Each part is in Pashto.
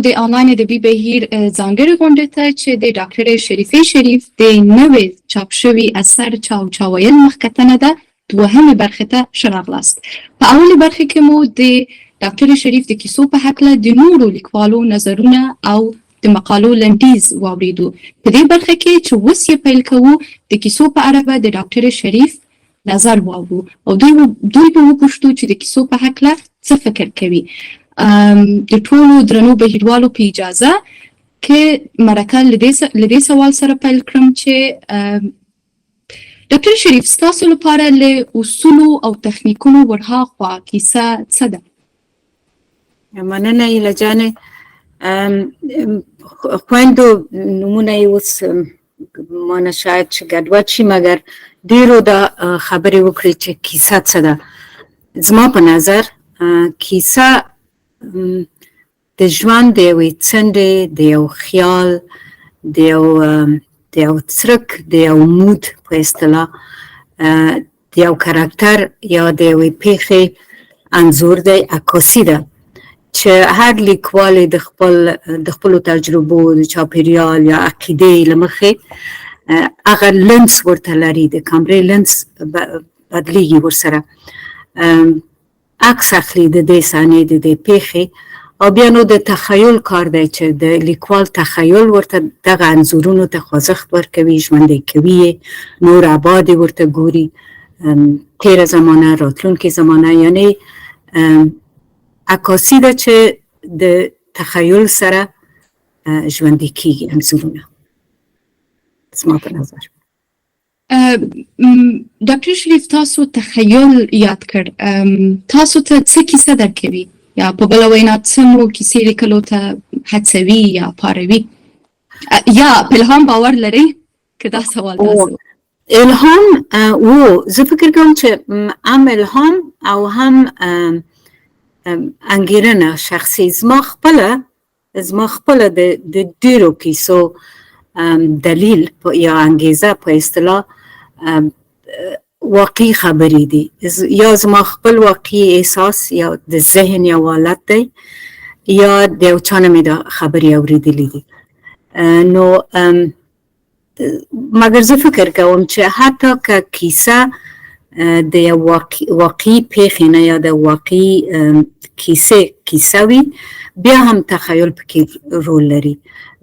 د آنلاین ادبي بهیر ځانګړې غونډې ته چې د ډاکټر شریفې شریف د نوې چاپ شوي اثر چاویل مخکتنه ده دوهمې برخې ته ښه راغلاست. په اولې برخې کې مو د ډاکټر شریف د کیسو په هکله د نورو لیکوالو نظرونه او د مقالو لنډیز واورېدو. په دې برخه کې چې اوس یې پیل کوو د کیسو په اړه به د ډاکټر شریف نظر واورو او دوی به وپوښتو چې د کیسو په هکله څه فکر کوي. د ټولو درنو بهیروالو په اجازه کې مرکه له دې سوال سره پیل کړم چې ډاکټر شریف ستاسو لپاره له اصولو او تخنیکونو ورهاخوا کیسه څه ده؟ مننه ایله جانې. خویندو نمونه یې اوس مانه شاید چې ګډوډ شي مګر ډېرو دا خبرې وکړې چې کیسه څه ده. زما په نظر کیسه د ژوند د یوې څنډې د یو خیال د یو څرک د یو مود په اصطلاح د یو کرکټر یا د یوې پیښې انځور دی، عکاسي ده چې هر لیکوال د خپلو تجربو د چاپیریال یا عقیدې له مخې هغه لنس ورته لري، د کامرې لنس بدلیږي ورسره، عکس اخلي د دې صحنې د دې پیښې او بیا نو د تخیل کار دی چې د لیکوال تخیل ورته دغه انځورونو ته خوځښت ورکوي، ژوندی کوي یې، نور ابعاد یې ورته ګوري، تېره زمانه، راتلونکې زمانه، یعنې عکاسي ده چې د تخیل سره ژوندی کیږي انځورونه. زما په نظر ډاکټر شریف تاسو تخیل یاد کړ، تاسو ته څه کیسه درکوي یا په بله وینا څه مو کیسې لیکلو ته هڅوي یا پاروي یا په الهام باور لرئ؟ که دا سوال تاسو الهام زه فکر کوم چې هم الهام او هم انګیرنه شخصي زما خپله د ډیرو کیسو دلیل یا انګیزه په اصطلاح واقعي خبرې دي، یا زما خپل واقعي احساس یا د ذهن یا حالت دی یا د یو چا نه مې دا خبرې اورېدلې دي. نو مګر زه فکر کوم چې حتی که کیسه د یو واقعي پیښې نه یا د واقعي کیسه وي بیا هم تخیل پکې رول لري،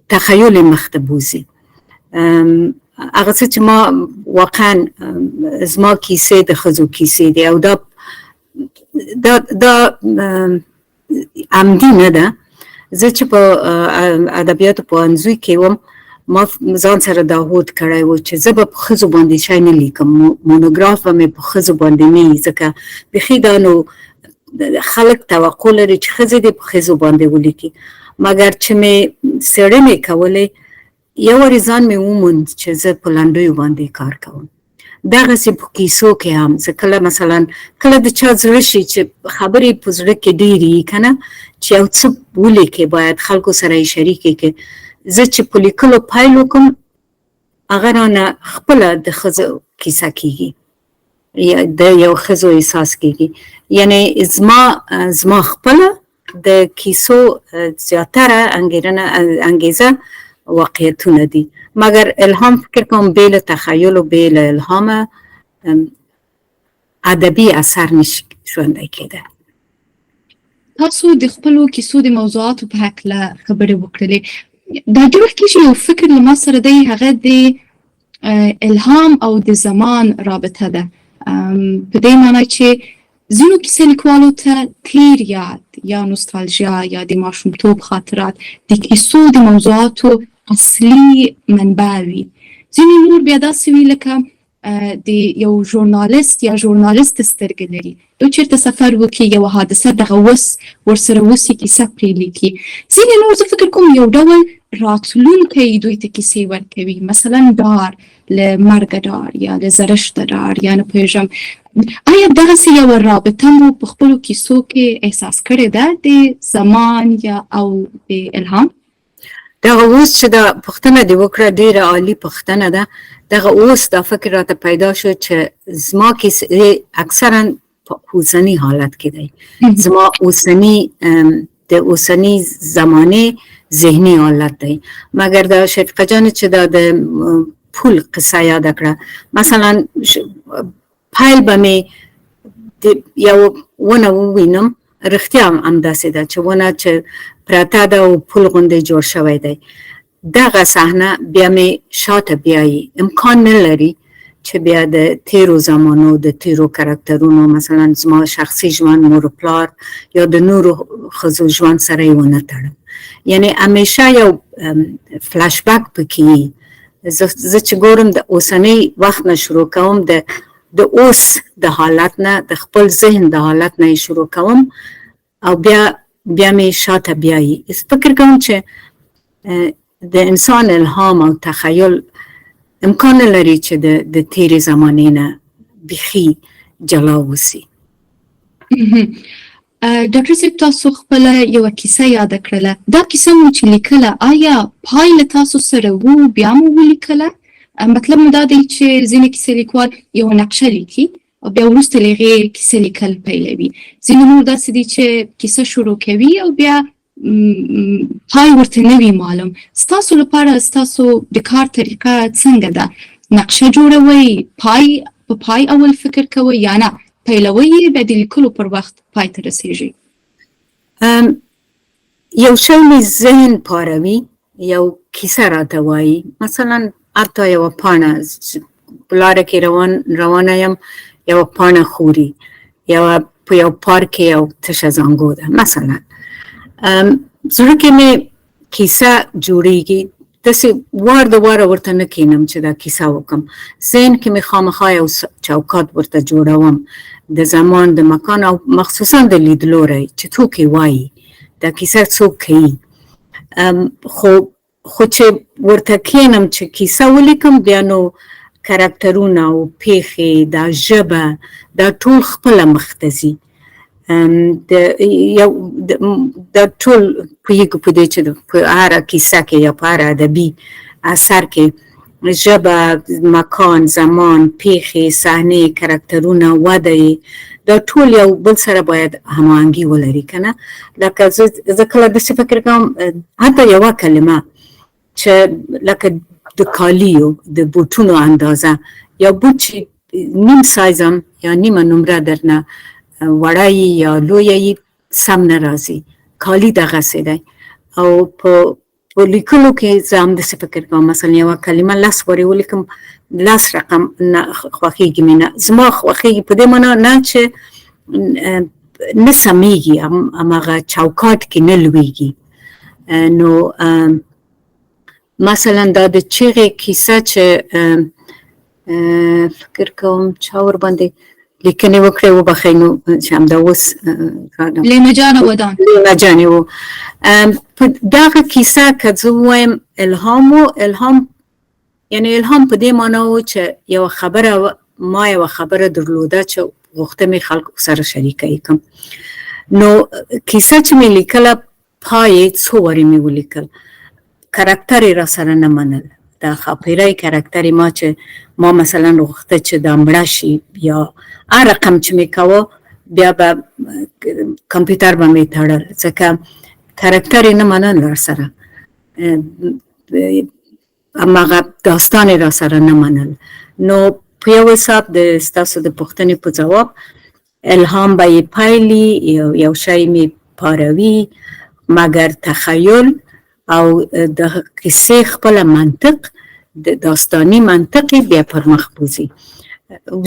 تخیل یې مخته بوځي. هغه څه چې ما واقعا زما کیسې د ښځو کیسې دي او دا عمدي نه ده. زه چې په ادبیاتو پوهنځي کې وم ما ځان سره دا هوډ کړی و چې زه به په ښځو باندې شی نه لیکم، مونوګراف به مې په ښځو باندې نه وي، ځکه بیخي دا نو خلک توقع لري چې ښځې دې په ښځو باندې ولیکي. مګر چې مې څېړنې کولې یو وارې ځان مې وموند چې زه په لنډیو باندې کار کوم. دغسې په کیسو کې هم زه کله مثلا کله د چا زړه شي چې خبرې په زړه کې ډېرې وي که نه چې یو څه ولیکې باید خلکو سره یې شریکې کړې، زه چې په لیکلو پیل وکړم هغه رانه خپله د ښځو کیسه کېږي یا د یو ښځو احساس کېږي. یعنې زما خپله د کیسو زیاتره انګیزه واقعیتونه دي، مګر الهام فکر کوم بې له تخیل و بې له الهامه ادبي اثر نشي ژوندی کېدی. تاسو د خپلو کیسو د موضوعاتو په هکله خبرې وکړلې، دا جوړ کېږي یو فکر له ما سره دی، هغه د الهام او د زمان رابطه ده، په دې معنی چې ځینو کیسې لیکوالو ته تیر یاد یا نوستالژیا یا د ماشومتوب خاطرات د کیسو د موضوعاتو اصلي منبع وي، ځینې نور بیا داسې وي لکه د یو ژورنالست یا ژورنالست سترګې لري، یو چېرته سفر وکړي یوه حادثه دغه ورسره وسي کیسه پرې لیکي. ځینې نور زه فکر کوم یو ډول راتلونکی دوی ته کیسې ورکوي، مثلا ډار له مرګه ډار یا له زرشته ډار یا نه پوهېږم. آیا دغسې یوه رابطه مو په خپلو کیسو کې احساس کړې ده د زمان یا او د الهام؟ دغه اوس چې دا پوښتنه دې وکړه ډېره عالي پوښتنه ده. دغه اوس دا فکر راته پیدا شو چې زما کیسې اکثرا په اوسني حالت کې دی، زما اوسني د اوسنی زمانه ذهني حالت دی. مگر دا شفیقه جان چې دا د پول قصه یاد کړه، مثلا پیل به می یو ونه ووینم، رښتیا هم داسې ده چې ونه چې پرته ده او پول غوندې جوړ شوی دی. دغه صحنه بیا می شاته بیایي، امکان نه لري چې بیا د تیرو زمانو د تیرو کرکټرونو، مثلا زما شخصي ژوند، مور و پلار یا د نورو ښځو ژوند سره یې ونه تړم. یعنی همیشه یو فلش بک پکې. زه چې ګورم د اوسنی وخت نه شروع کوم، د اوس د حالت نه، د خپل ذهن د حالت نه شروع کوم او بیا می شاته بیایي. فکر کوم چې د انسان الهام او تخیل امکان لري چې د تیرې زمانې نه بیخي جلا وسی. ډاکټر صاحب، تاسو خپل یو کیسه یاد کړله. دا کیسه مو چې لیکله، آیا پایله تاسو سره وو بیا مو ولیکله؟ مطلب مو دا دی چې ځینې کیسې لیکوال یو نقشه لیکي او بیا وروسته له هغې کیسه لیکل پیلوي. ځینې نور داسې دي چې کیسه شروع کوي او بیا پای ورته نه وي معلوم. ستاسو لپاره ستاسو د کار طریقه څنګه ده؟ نقشه جوړوئ، په پای اول فکر کوئ یا نه پیلوئ یې بیا د لیکلو پر وخت پای ته رسیږي؟ یو شی مې ذهن پاروي، یو کیسه راته وایي. مثلا حتی یوه پاڼه په لاره کې روانه یم، یوه پاڼه خوري، په یو پارک کې یو تشه زانګو ده مثلا. زړه کې مې کیسه جوړیږي، داسې وار د واره ورته نه کینم چې دا کیسه وکم. ذهن کې مې خامخا یو چوکاټ ورته جوړوم د زمان، د مکان او مخصوصا د لیدلوری چې څوک یې وایي، دا کیسه څوک کوي. خو چې ورته کینم چې کیسه ولیکم، بیا نو کرکټرونه او پیښې، دا ژبه، دا ټول خپله مخ ته ځي. دا ټول پوهېږو په دې چې په هره کیسه کې یا په هر ادبي اثر کې ژبه، مکان، زمان، پیښې، صحنې، کرکټرونه، وده، دا ټول یو بل سره باید هماهنګي ولري که نه. لکه زه کله داسې فکر کوم، حتی یوه کلمه چې لکه د کالیو د بوټونو اندازه، یا بوټ چې نیم سایزم یا نیمه نمره درنه وړه یا لویه سم نه راځي. کالی دغسې دی. او په لیکلو کې زه همداسې فکر کوم، مثلا یوه کلمه 10 وارې ولیکم، 10 رقم نه خوښېږي مې نه. زما خوښېږي په دې معنا نه چې نه سمیږي، هماغه چوکاټ کې نه لویږي. نو مثلا دا د چغې کیسه چې فکر کوم چا ورباندې لیکنې وکړې، وبخئ نو چې همدا اوس لیمه جان ودان، لیمه جانې و. په دغه کیسه که زه ووایم الهام و، الهام یعنی الهام په دې معنا و چې یوه خبره، ما یوه خبره درلوده چې غوښته مې خلکو سره شریکه یې کړم. نو کیسه چې مې لیکله، پای څو وارې مې ولیکل، کرکټر یې را سره نه منل. دا خاپیری کرکټر ما چې ما مثلا غوښته چې دا مړه شي یا هر رقم چې مې کوه، بیا به کمپیوټر به مې تړل، ځکه کرکټر یې نه منل را سره، هماغه داستان یې را سره نه منل. نو په یو حساب د ستاسو د پوښتنې په ځواب، الهام به یې پایلي، یو شی مې پاروي، مګر تخیل او د کیسې خپل منطق، د داستاني منطق بیا پر مخ بوزي.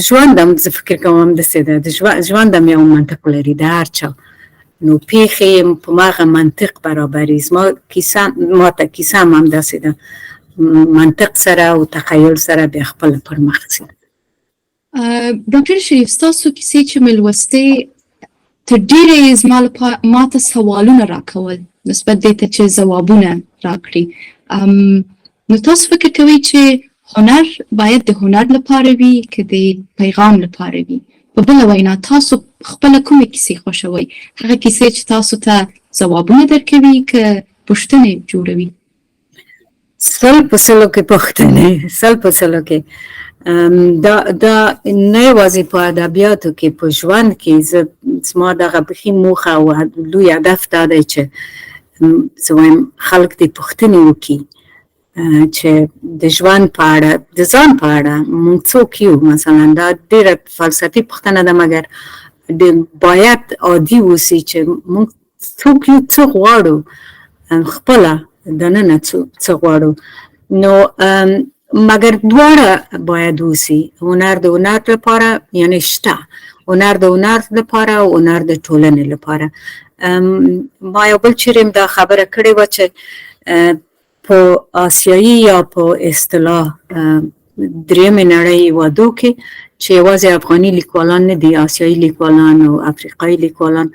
ژوند هم زه فکر کوم داسې ده، ژوند هم یو منطق لري د هر چا. نو پیښې په مغه منطق برابري. ما ته کیسه هم همداسې ده، منطق سره او تخیل سره بیا خپل پر مخ ځي. ډاکټر شریف، ستاسو کیسې چې مې لوستې، تر ډېره یې ما ته سوالونه راکول نسبت دې ته چې ځوابونه راکړي. نو تاسو فکر کوئ چې هنر باید د هنر لپاره وي که د پیغام لپاره وي؟ په بله وینا، تاسو خپله کومې کیسې خوښوئ؟ هغه کیسې چې تاسو ته ځوابونه درکوي که پوښتنې جوړوي؟ 100% کې پوښتنې، 100% کې. دا نه یوازې په ادبیاتو کې په ژوند کې زما دغه بخي موخه او لوی هدف دا دی چې زه وایم خلک دې پوښتنې وکړي چې د ژوند په اړه د ځان په اړه موږ څوک یو. مثلا دا ډېره فلسفي پوښتنه ده مګر باید عادي اوسي چې موږ څوک یو څه غواړو خپله دننه څه غواړو. نو مګر دواړه باید اوسي. هنر د هنر لپاره یعنی شته، هنر د هنر لپاره او هنر د ټولنې لپاره. ما یو بل چیرې دا خبره کړې وه چې په آسیایي یا په اصطلاح درېیمې نړۍ هېوادو کې چې یوازې افغاني لیکوالان نه دي، آسیایي لیکوالان او افریقایي لیکوالان،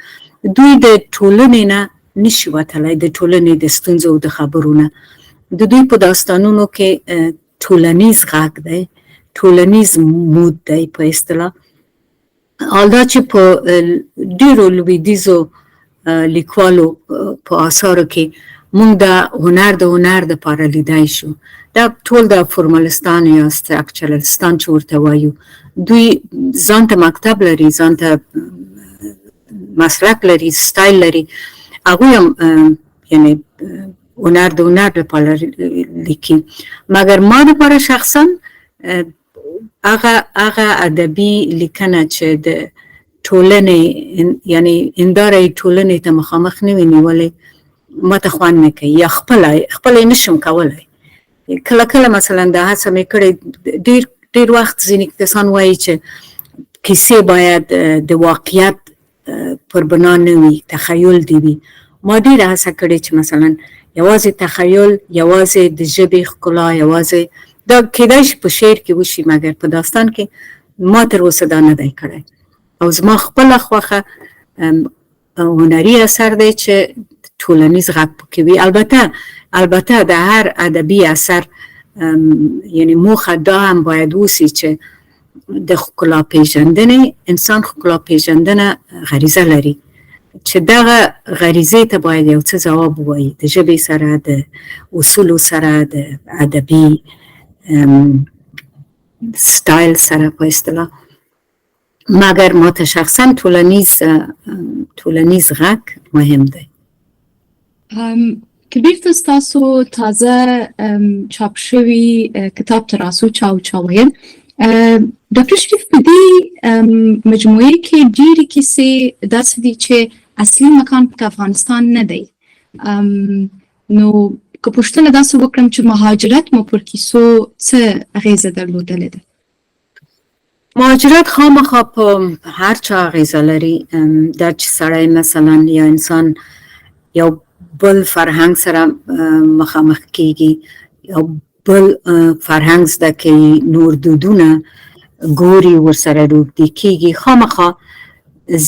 دوی د ټولنې نه نشي وتلی، د ټولنې د ستونزو او د خبرو نه. د دوی په داستانونو کې ټولنیز غږ دی، ټولنیز مود دی په اصطلاح. حال دا چې په ډېرو لویدیځو لیکوالو په آثارو کې موږ د هنر دپاره لیدای شو. دا ټول د فورمالستان یا سټرکچرالستان چې ورته وایو، دوی ځان ته مکتب لري، ځان ته مسلک لري، سټایل لري. هغوی هم یعنی هنر د هنر لپاره لیکي. مګر ما دپاره شخصا هغه ادبي لیکنه چې د ټولنې یعنی هنداره ټولنې ته مخامخ نه وي نیولې ما ته خوند نه کوي، یا خپله نشم کولی. کله کله مثلا دا هڅه مې کړې، ډېر وخت ځینې کسان وایي چې کیسې باید د واقعیت پر بنا نه وي، تخیل دی وي. ما ډېره هڅه کړې چې مثلا یوازې تخیل، یوازې د ژبې ښکلا، یوازې دا کیدای شي په شعر کې وشي مګر په داستان کې ما تر اوسه دا نه دی کړی. او زما خپله خوښه هنري اثر دی چې ټولنیز غږ پکې وي. البته د هر ادبي اثر یعنی موخه دا هم باید اوسي چې د ښکلا پیژندنې، انسان ښکلا پیژندنه غریزه لري، چې دغه غریزې ته باید یو څه ځواب ووایي د ژبې سره، د اصولو سره، د ادبي سټایل سره په اصطلاح. مګر ما ته شخصا ټولنیز غږ مهم دی. که بیرته ستاسو تازه چاپ شوي کتاب ته راسو چا ویل، ډاکټر شریف په دې مجموعې کې ډېرې کیسې داسې دي چې اصلي مکان په افغانستان نه دی. نو که پوښتنه داسې وکړم چې مهاجرت مو پر کیسو څه اغیزه درلودلې ده؟ مهاجرت خامخا په هر چا اغیزه لري. دا چې سړی مثلا یا انسان یو بل فرهنګ سره مخامخ کیږي، یو بل فرهنګ زده کوي، نور دودونه ګوري، ورسره روږدي کیږي، خامخا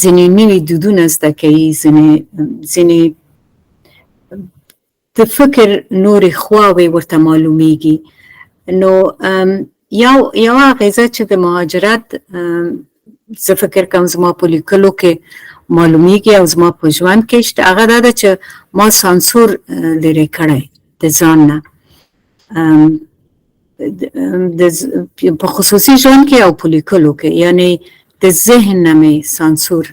ځینې نوي دودونه زده کوي، ځینې د فکر نورې خواوې ورته معلومیږي. نو یو اغیزه چې د مهاجرت زه فکر کوم زما په لیکلو کې معلومیږي او زما په ژوند کې شته، هغه دا ده چې ما سانسور لرې کړی د ځان نه، په خصوصي ژوند کې او په لیکلو کې. یعنی د ذهن نه مې سانسور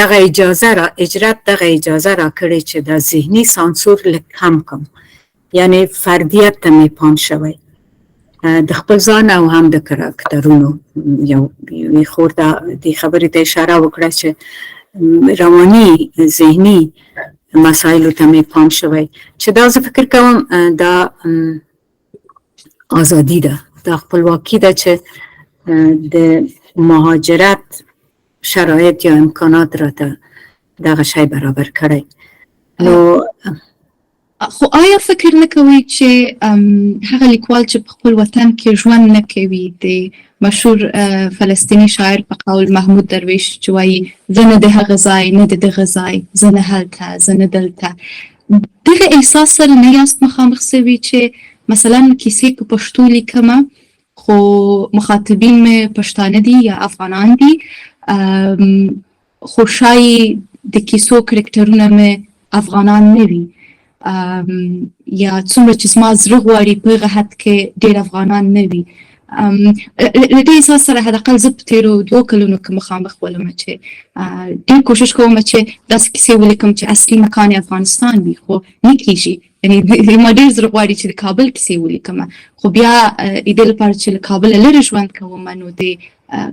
دغه اجازه را کړې چې د ذهني سانسور لږ کم کم، یعنی فردیت ته مې پام شوی، د خپل ځان او هم د کراکترونو. یو خور دې خبرې ته اشاره وکړه چې رواني ذهني مسایلو ته مې پام شوی، چې دا زه فکر کوم دا آزادي ده، دا خپلواکي ده چې د مهاجرت شرایط یا امکانات راته دغه شی برابر کړی. نو خو آیا فکر نه کوئ چې هغه لیکوال چې په خپل وطن کې ژوند نه کوي، د مشهور فلسطیني شاعر په قول محمود درویش چې وایي زه نه د هغه ځای نه د دغه ځای، زه نه هلته زه نه دلته، دغه احساس سره نه یاست مخامخ سوي چې مثلا کیسې په پښتو لیکمه خو مخاطبین مې پښتانه دي یا افغانان دي، خو شاید د کیسو کرکټرونه مې افغانان نه وي، یا څومره چې زما زړه غواړي په هغه حد کې ډېر افغانان نه وي. له دې احساس سره حداقل زه په تېرو 2 کلونو کې مخامخ ولم چې ډېر کوشش کوم چې داسې کیسې ولیکم چې اصلي مکان یې افغانستان وي، خو نه کېږي. یعنې ما ډېر زړه غواړي چې د کابل کیسې ولیکم، خو بیا د دې لپاره چې له کابله لرې ژوند کوم نو د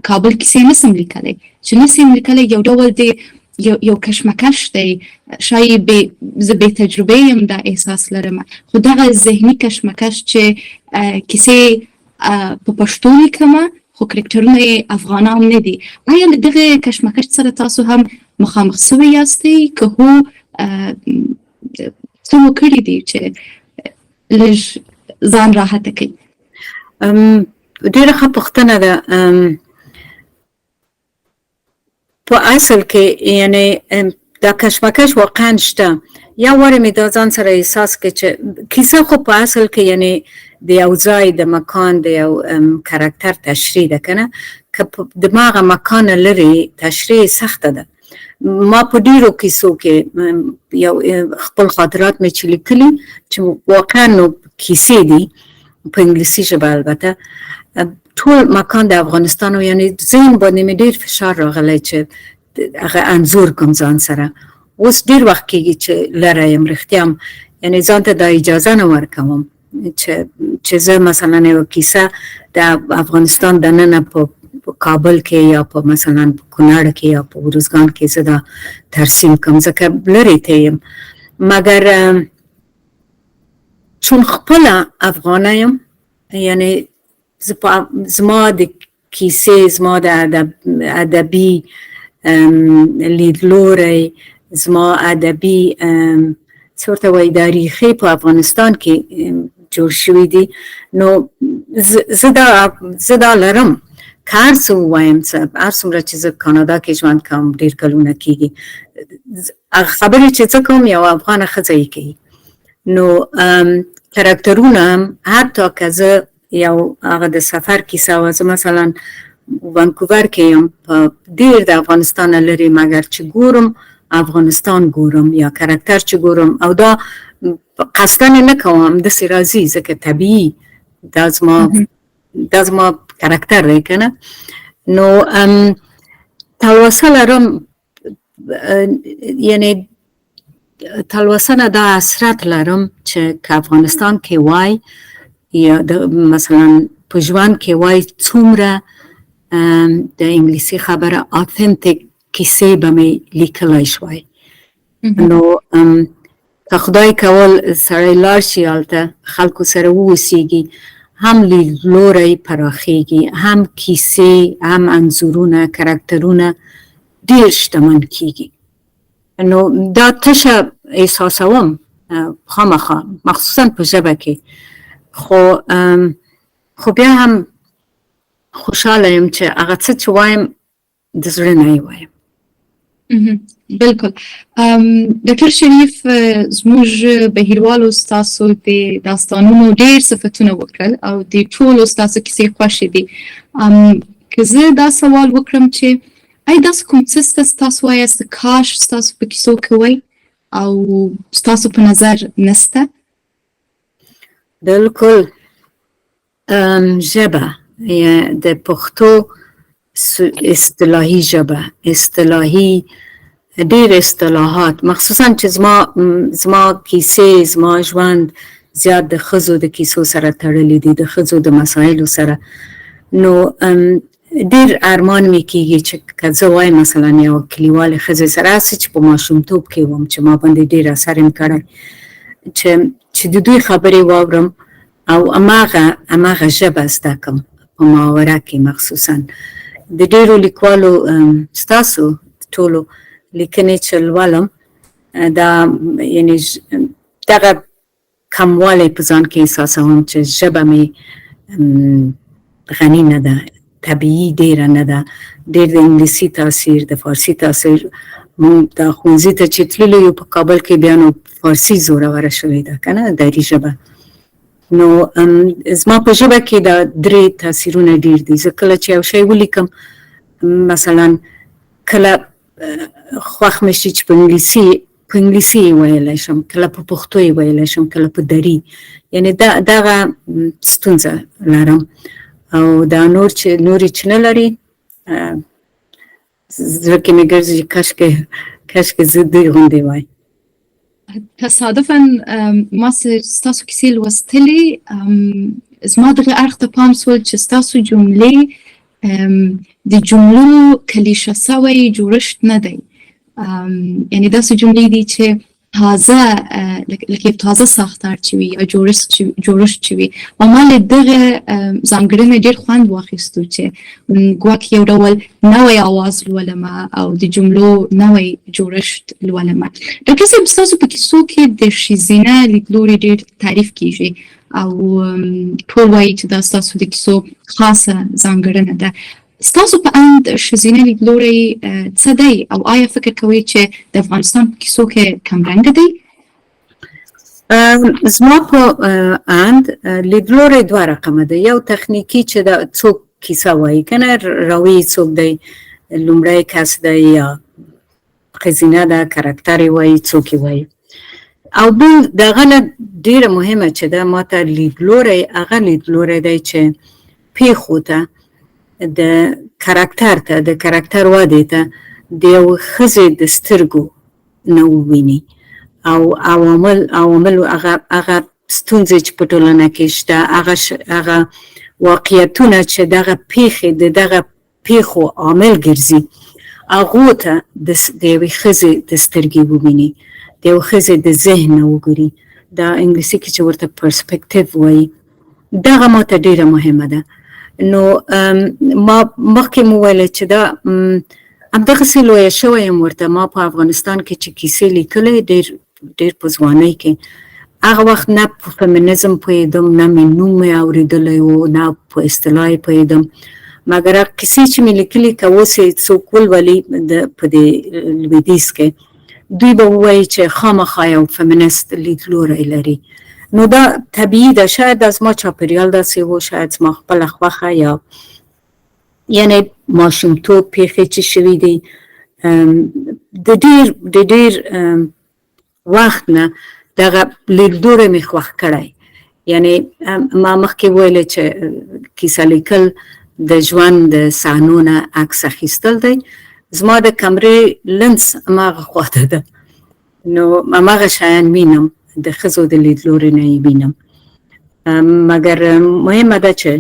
کابل کیسې نسم لیکلی. چې نسم لیکلی یو ډول د یو کشمکش دی، شاید زه بې تجربه یم دا احساس لرم، خو دغه ذهني کشمکش چې کیسې په پښتو لیکمه خو کرکټرونه یې افغانان نه دي. آیا له دغه کشمکش سره تاسو هم مخامخ سوي یاستئ؟ که هو څه مو کړي دي چې لږ ځان راحته کوي؟ ډېره ښه پوښتنه ده. په اصل کې یعنی دا کشمکش واقعا شته. یا وارې مې دا ځان سره احساس کې چې کیسه خو په اصل کې یعنی د یو ځای د مکان د یو کرکټر تشریح ده کنه، که د هغه مکان لري تشریح سخته ده. ما په ډیرو کیسو کې یو خپل خاطرات مې چې لیکلي چې واقعا نو کیسې دي په انګلیسي ژبه، البته ټول مکان د افغانستان و، یعنی ذهن باندې مې ډیر فشار راغلی چې هغه انځور کوم ځان سره. اوس ډیر وخت کېږي چې لره یم رښتیا هم، یعنی ځان ته دا اجازه نه ورکوم چې زه مثلا یو کیسه د افغانستان دننه په کابل کې یا په مثلا په کونړ کې یا په ارزګان کې زه دا ترسیم کوم، ځکه لرې ته یم. مګر چون خپله افغانه یم، یعنی زما د کیسې، زما د ادبي لیدلوری، زما ادبي څه ورته وایي دا ریښې په افغانستان کې جوړ شوي دي. نو زه دا لرم که هر څه ووایم، هر څومره چې زه کانادا کې ژوند کوم ډېر کلونه کېږي، خبرې چې زه کوم یو افغانه ښځه یې کوي. نو کرکټرونه هم حتی که زه یو هغه د سفر کیسه وه، زه مثلا وانکوور کې یم، په ډېر د افغانستان نه لرې، مګر چې ګورم افغانستان ګورم یا کرکټر چې ګورم، او دا قصداً نه کوم، داسې راځي ځکه طبیعي دا زما کرکټر دی که نه. نو تلوسه لرم، یعنی تلوسه نه دا حسرت لرم چې که افغانستان کې وای یا مثلا په ژوند کې وای څومره د انګلیسي خبره authentic کیسې به مې لیکلی شوای. نو که خدای کول سړی لاړ شي هلته خلکو سره واوسیږي، هم لیدلوری پراخیږي، هم کیسې، هم انځورونه، کرکټرونه ډېر شتمن کیږي. نو دا تشه احساسوم خامخا، مخصوصا په ژبه کې. خو بیا هم خوشحاله یم چې هغه څه چې وایم د زړه نه یې وایم. بالکل. ډاکټر شریف، زموږ بهیروالو ستاسو د داستانونو ډېر صفتونه وکړل او د ټولو ستاسو کیسې خوښې دي. که زه دا سوال وکړم چې آیا داسې کوم څه ستاسو وایاست کاش ستاسو په کیسو کې وای او ستاسو په نظر نسته؟ بالکل. ژبه د پښتو اصطلاحي ژبه، اصطلاحي ډېر اصطلاحات، مخصوصا چې زما کیسې، زما ژوند زیات د ښځو د کیسو سره تړلي دي، د ښځو د مسایلو سره. نو ډېر ارمان مې کېږي چې که زه وایم مثلا یو کلیوالې ښځې سره، هسې چې په ماشومتوب کې وم چې ما باندې ډېر اثر یې کړی، چې د دوی خبرې واورم او هماغه ژبه زده کړم په محاوره کې. مخصوصا د ډېرو لیکوالو ستاسو ټولو لیکنې چې لولم، دا یعنی دغه کموالی په ځان کې احساسوم چې ژبه مې غني نه ده، طبیعي ډېره نه ده، ډېر د انګلیسي تاثیر، د فارسي تاثیر. مونږ د ښوونځي ته چې تللي یو په کابل کې، بیا نو فارسي زوروره شوې ده که نه، دري ژبه. نو زما په ژبه کې دا 3 تاثیرونه ډېر دي. زه کله چې یو شی ولیکم، مثلا کله خوښ مې شي چې په انګلیسي یې ویلی شم، کله په پښتو یې ویلی شم، کله په دري. یعنی دغه ستونزه لرم. او دا نور چې نورې چې نه لري زړه کې مې ګرځي کاشکې زه دوی غوندې وای. تصادفاً ما ستاسو کیسې لوستلې، زما دغه اړخ ته پام سول چې ستاسو جملې د جملو کلیشه سوی جوړښت نه دی، یعنی داسې جملې دي چې تازه لکه تازه ساختار چې وي یا جوړښت چې وي. او ما له دغه ځانګړنې ډېر خوند واخیستو چې ګواکې یو ډول نوی اواز لولمه او د جملو نوی جوړښت لولمه. ډاکټر صاحب، ستاسو په کیسو کې د ښځینه لیدلوري ډېر تعریف کیږي او ټول وایي چې دا ستاسو د کیسو خاصه ځانګړنه ده. ستاسو په اند ښځینه لیدلوری څه دی او آیا فکر کوئ چې د افغانستان په کیسو کې کمرنګه دی؟ زما په اند لیدلوری دوه رقمه دی. یو تخنیکی چې دا څوک کیسه وایي کنه، راوی څوک دی، لومړی کس دی یا ښځینه ده، کرکټر یې وایي، څوک یې وایي. او بل دغه نه ډېره مهمه چې ده ماته لیدلوری، هغه لیدلوری دی چې پیښو ته، د کرکټر ته، د کرکټر ودې ته د یو ښځې د سترګو نه وویني او عوامل هغه ستونزې چې په ټولنه کې شته، هغه واقعیتونه چې دغه پیښې د دغه پیښو عامل ګرځي، هغو ته د یوې ښځې د سترګې وویني، د یو ښځې د ذهن نه وګوري. دا انګلیسي کې چې ورته پرسپیکټیو وایي، دغه ماته ډېره مهمه ده. نو ما مخکې مو ویل چې دا همدغسې لویه شوی یم ورته. ما په افغانستان کې چې کیسې لیکلې ډېر په ځوانۍ کې، هغه وخت نه په فمینیزم پوهېدم، نه مې نوم مې اورېدلی و، نه په اصطلاح یې پوهېدم، مګر هغه کیسې چې مې لیکلي که اوس یې څوک ولولي په دې لویدیځ کې، دوی به ووایي چې خامخا یو فمینیست لیدلوری لري. نو دا طبیعي ده، شاید از ما چاپېریال داسې و، شاید زما خپله خوښه یا یعنې ماشومتوب پیښې چې شوي دي د ډېر وخت نه دغه لیدلوری مې خوښ کړی. یعنې ما مخکې ویلې چې کیسه لیکل د ژوند د صحنو نه عکس اخیستل دی. زما د کمرې لنس هماغه خواته ده، نو هماغه شیان وینم، د ښځو د لیدلوري نه یې وینم. مګر مهمه ده چې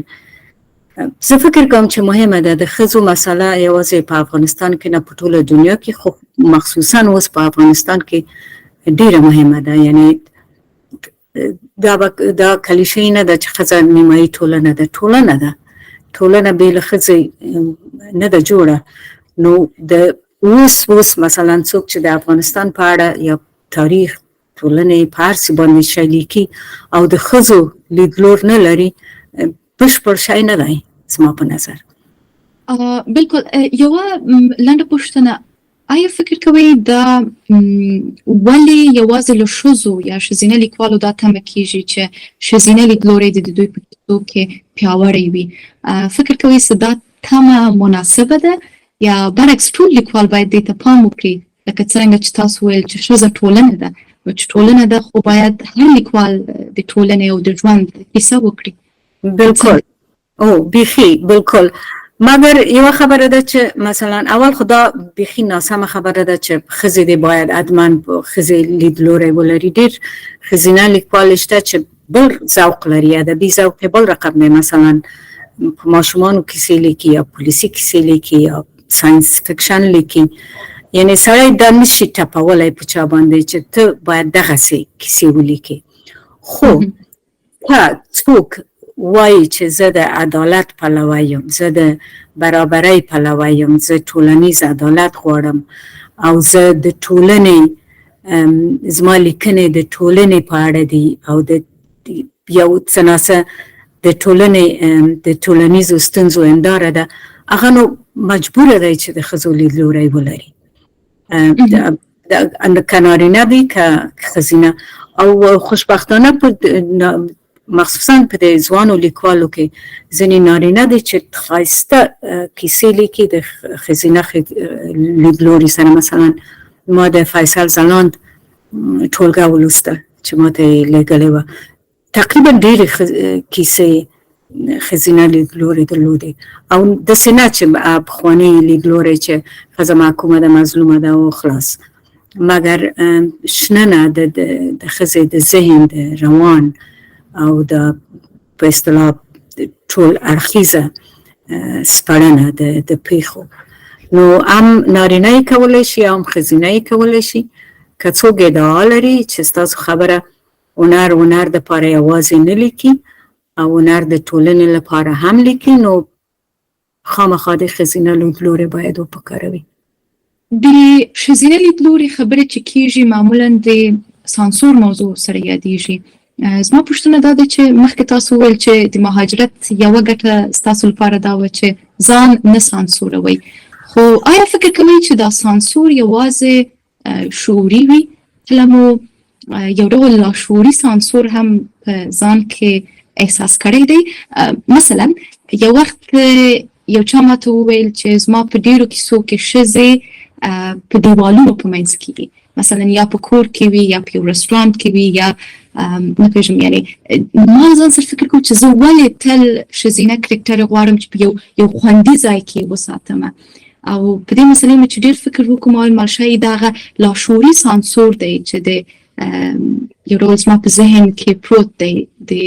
زه فکر کوم چې مهمه ده د ښځو مسله یوازې په افغانستان کې نه، په ټوله دنیا کې، خو مخصوصا اوس په افغانستان کې ډېره مهمه ده. یعنې دا کلیشې نه ده چې ښځه نیمایي ټولنه ده، ټولنه بې له ښځې نه ده جوړه. نو د اوس مثلا څوک چې د افغانستان په اړه یا تاریخ ټولنې په هر څه باندې شی لیکي او د ښځو لیدلور نه لري، بشپړ شی نه دی زما په نظر. بالکل. یوه لنډه پوښتنه، آیا فکر کوئ دا ولې یوازې له ښځو یا ښځینه لیکوالو دا تمه کیږي چې ښځینه لیدلوری د دوی په کیسو کې پیاوړی وي؟ فکر کوئ چې دا تمه مناسبه ده یا برعکس ټول لیکوال باید دې ته پام وکړي؟ لکه څرنګه چې تاسو ویل چې ښځه ټولنه ده، چې ټولنه ده خو باید هر لیکوال د ټولنې او د ژوند کیسه وکړي. بالکل، بیخي بالکل. مګر یوه خبره ده چې مثلا اول خدا بیخي ناسمه خبره ده چې ښځې دې باید حتما ښځې لیدلوری ولري. ډېر ښځینه لیکوال شته چې بل ذوق لري، ادبي ذوق یې بل رقم دی، مثلا په ماشومانو کیسې لیکي یا پولیسي کیسې لیکي یا ساینس فکشن لیکي. یعنې سړی دا نشي ټپولی په چا باندې چې ته باید دغسې کیسې ولیکې. خو که څوک وایي چې زه د عدالت پلوی یم، زه د برابرۍ پلوی یم، زه ټولنیز عدالت غواړم او زه د ټولنې، زما لیکنې د ټولنې په اړه دي او د یو څه ناڅه د ټولنې د ټولنیزو ستونزو هنداره ده، هغه نو مجبوره دی چې د ښځو لیدلوری ولري، که نارینه وي که ښځینه. او خوشبختانه مخصوصا په د ځوانو لیکوالو کې ځینې نارینه دي چې ښایسته کیسې لیکي د ښځینه لیدلوري سره. مثلا ما د فیصل ځلاند ټولګه ولوسته چې ما ته یې لیږلې وه، تقریبا ډېرې کیسې ښځینه لیدلوري درلودې او داسې نه چې پخواني لیدلوری چې ښځه محکومه ده مظلومه ده او خلاص، مګر شننه د ښځې د ذهن د روان او د په اصطلاح ټول اړخیزه سپړنه د پیښو. نو هم نارینه یې کولی شي هم ښځینه یې کولی شي. که څوک ادعا لري چې ستاسو خبره هنر دپاره یوازې نه لیکي او هنر د ټولنې لپاره هم لیکي، نو خامخا د ښځینه لیدلوري باید وپکاروي. د ښځینه لیدلوري خبرې چې کیږي معمولا د سانسور موضوع سره یادیږي. زما پوښتنه دا ده چې مخکې تاسو وویل چې د مهاجرت یوه ګټه ستاسو لپاره دا وه چې ځان نه سانسوروئ، خو آیا فکر کوئ چې دا سانسور یوازې شعوري وي؟ کله مو یو ډول لاشعوري سانسور هم په ځان کې احساس کړی دی؟ مثلا یو وخت یو چا ماته وویل چې زما په ډیرو کیسو کې ښځې په دیوالونو په منځ کې دي، مثلا یا په کور کې وي یا په یو رستورانت کې وي یا نه پوهېږم، یعنې ما ځان سره فکر کوم چې زه ولې تل ښځینه کرکټر غواړم چې په یو خوندي ځای کې وساتمه. او په دې مسلې مې چې ډېر فکر وکړم مال شاید دغه لاشعوري سانسور دی چې د یو ډول زما په ذهن کې پروت دی.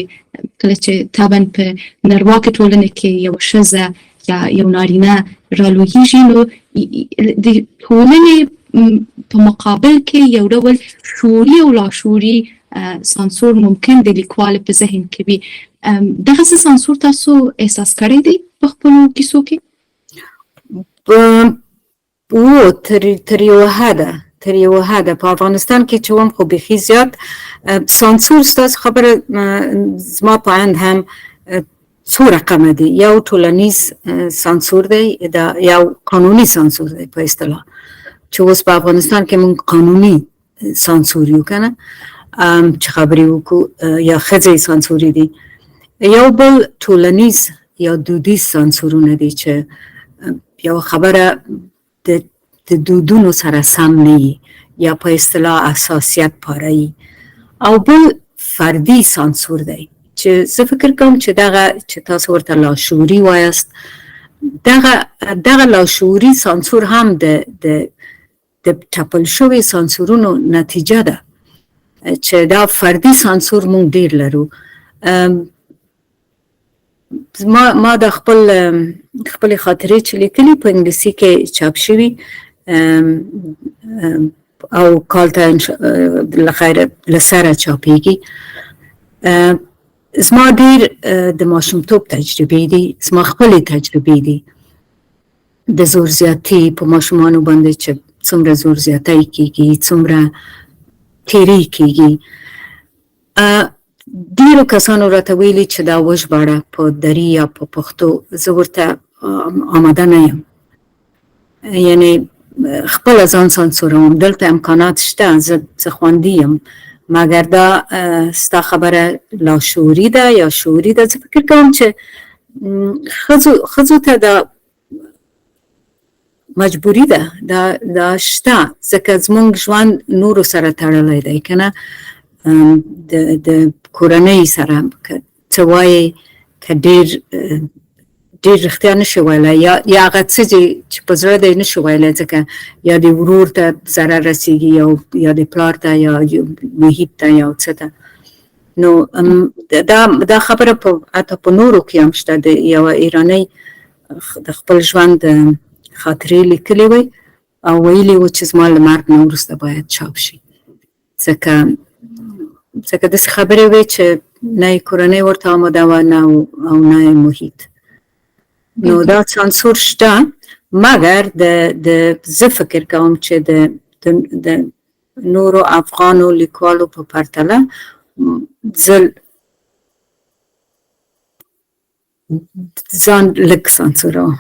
کله چې طبعا په نارواکې ټولنه کې یو ښځه یا یو نارینه رالویږي، نو د ټولنې په مقابل کې یو ډول شعوري او لاشعوري سانسور ممکن د لیکوال په ذهن کې وي. دغسې سانسور تاسو احساس کړی دی په خپلو کیسو کې؟ تر یوه حده په افغانستان کې چې وم خو بیخي زیات سانسور. ستاسو خبره زما په اند هم څو رقمه دی. یو ټولنیز سانسور دی، یو قانوني سانسور دی په اصطلاح، چې اوس په افغانستان کې مونږ قانوني سانسور یو که نه چې خبرې وکړو، یا ښځې سانسوري دي. یو بل ټولنیز یا دودیز سانسورونه دي چې یو خبره د دودونو سره سم نه وي یا په اصطلاح اساسیت پاره، او بل فردي سانسور دی چې زه فکر کوم چې دغه چې تاسو ورته لاشعوري وایاست، دغه لاشعوري سانسور هم د ټپل شوي سانسورونو نتیجه ده چې دا فردي سانسور مونږ ډیر لرو. ما د خپل خاطرې چې لیکلي په انګلیسي کې چاپ شوي او کال ته لخیر لسره چاپیږي. زما ډیر د ماشومتوب تجربې دي، زما خپلې تجربې دي د زور زیاتي په ماشومانو باندې چې څومره زور زیاتی کیږي، څومره تیری کیږي. ډیرو کسانو راته ویلي چې دا وژباړه په دري یا په پښتو. زه ورته آماده نه یم، یعنې خپله ځان سانسوروم. دلته امکانات شته، زه خوندي یم، مګر دا ستا خبره لاشعوري ده یا شعوري ده. زه فکر کوم چې ښځو ته دا مجبوري ده، دا شته، ځکه زموږ ژوند نورو سره تړلی دی که نه، د کورنۍ سره. که څه وایې که ډېر رښتیا نشي ویلی، یا هغه څه چې په زړه دی نشي ویلی، ځکه یا د ورور ته ضرر رسیږي یا د پلار ته یا محیط ته یا څه ته. نو دا خبره حتی په نورو کې هم شته. د یوه ایرانۍ د خپل ژوند خاطرې لیکلې وی او ویلي و چې زما له مرګ نه وروسته باید چاپ شي، ځکه داسې خبرې وی چې نه یې کورنۍ ورته آماده وه او نه یې محیط. نو دا سانسور شته، مګر زه فکر کوم چې د نورو افغانو لیکوالو په پرتله زه ځان لږ سانسوروم.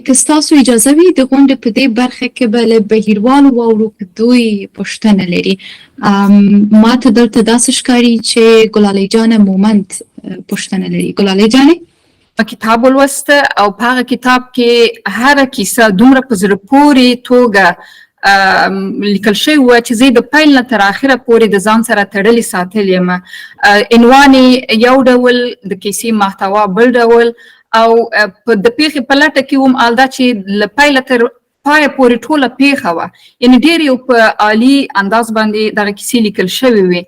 که ستاسو اجازه وي د غونډې په دې برخه کې به له بهیروالو واورو که دوی پوښتنه لري. ما ته دلته داسې ښکاري چې ګلالۍ جانه مومند پوښتنه لري. ګلالۍ جانې، په کتاب ولوسته او په هغه کتاب کې هره کیسه دومره په زړه پورې توګه لیکل شوی و چې زه د پیل نه تر اخره پورې د ځان سره تړلې ساتلې یم. عنوان یو ډول، د کیسې محتوا بل ډول، او په د پیښې په لټه کې وم الدا چې له پیله تر پایه پورې ټوله پیښه وه، یعنې ډېر یو په عالي انداز باندې دغه کیسې لیکل شوې وې.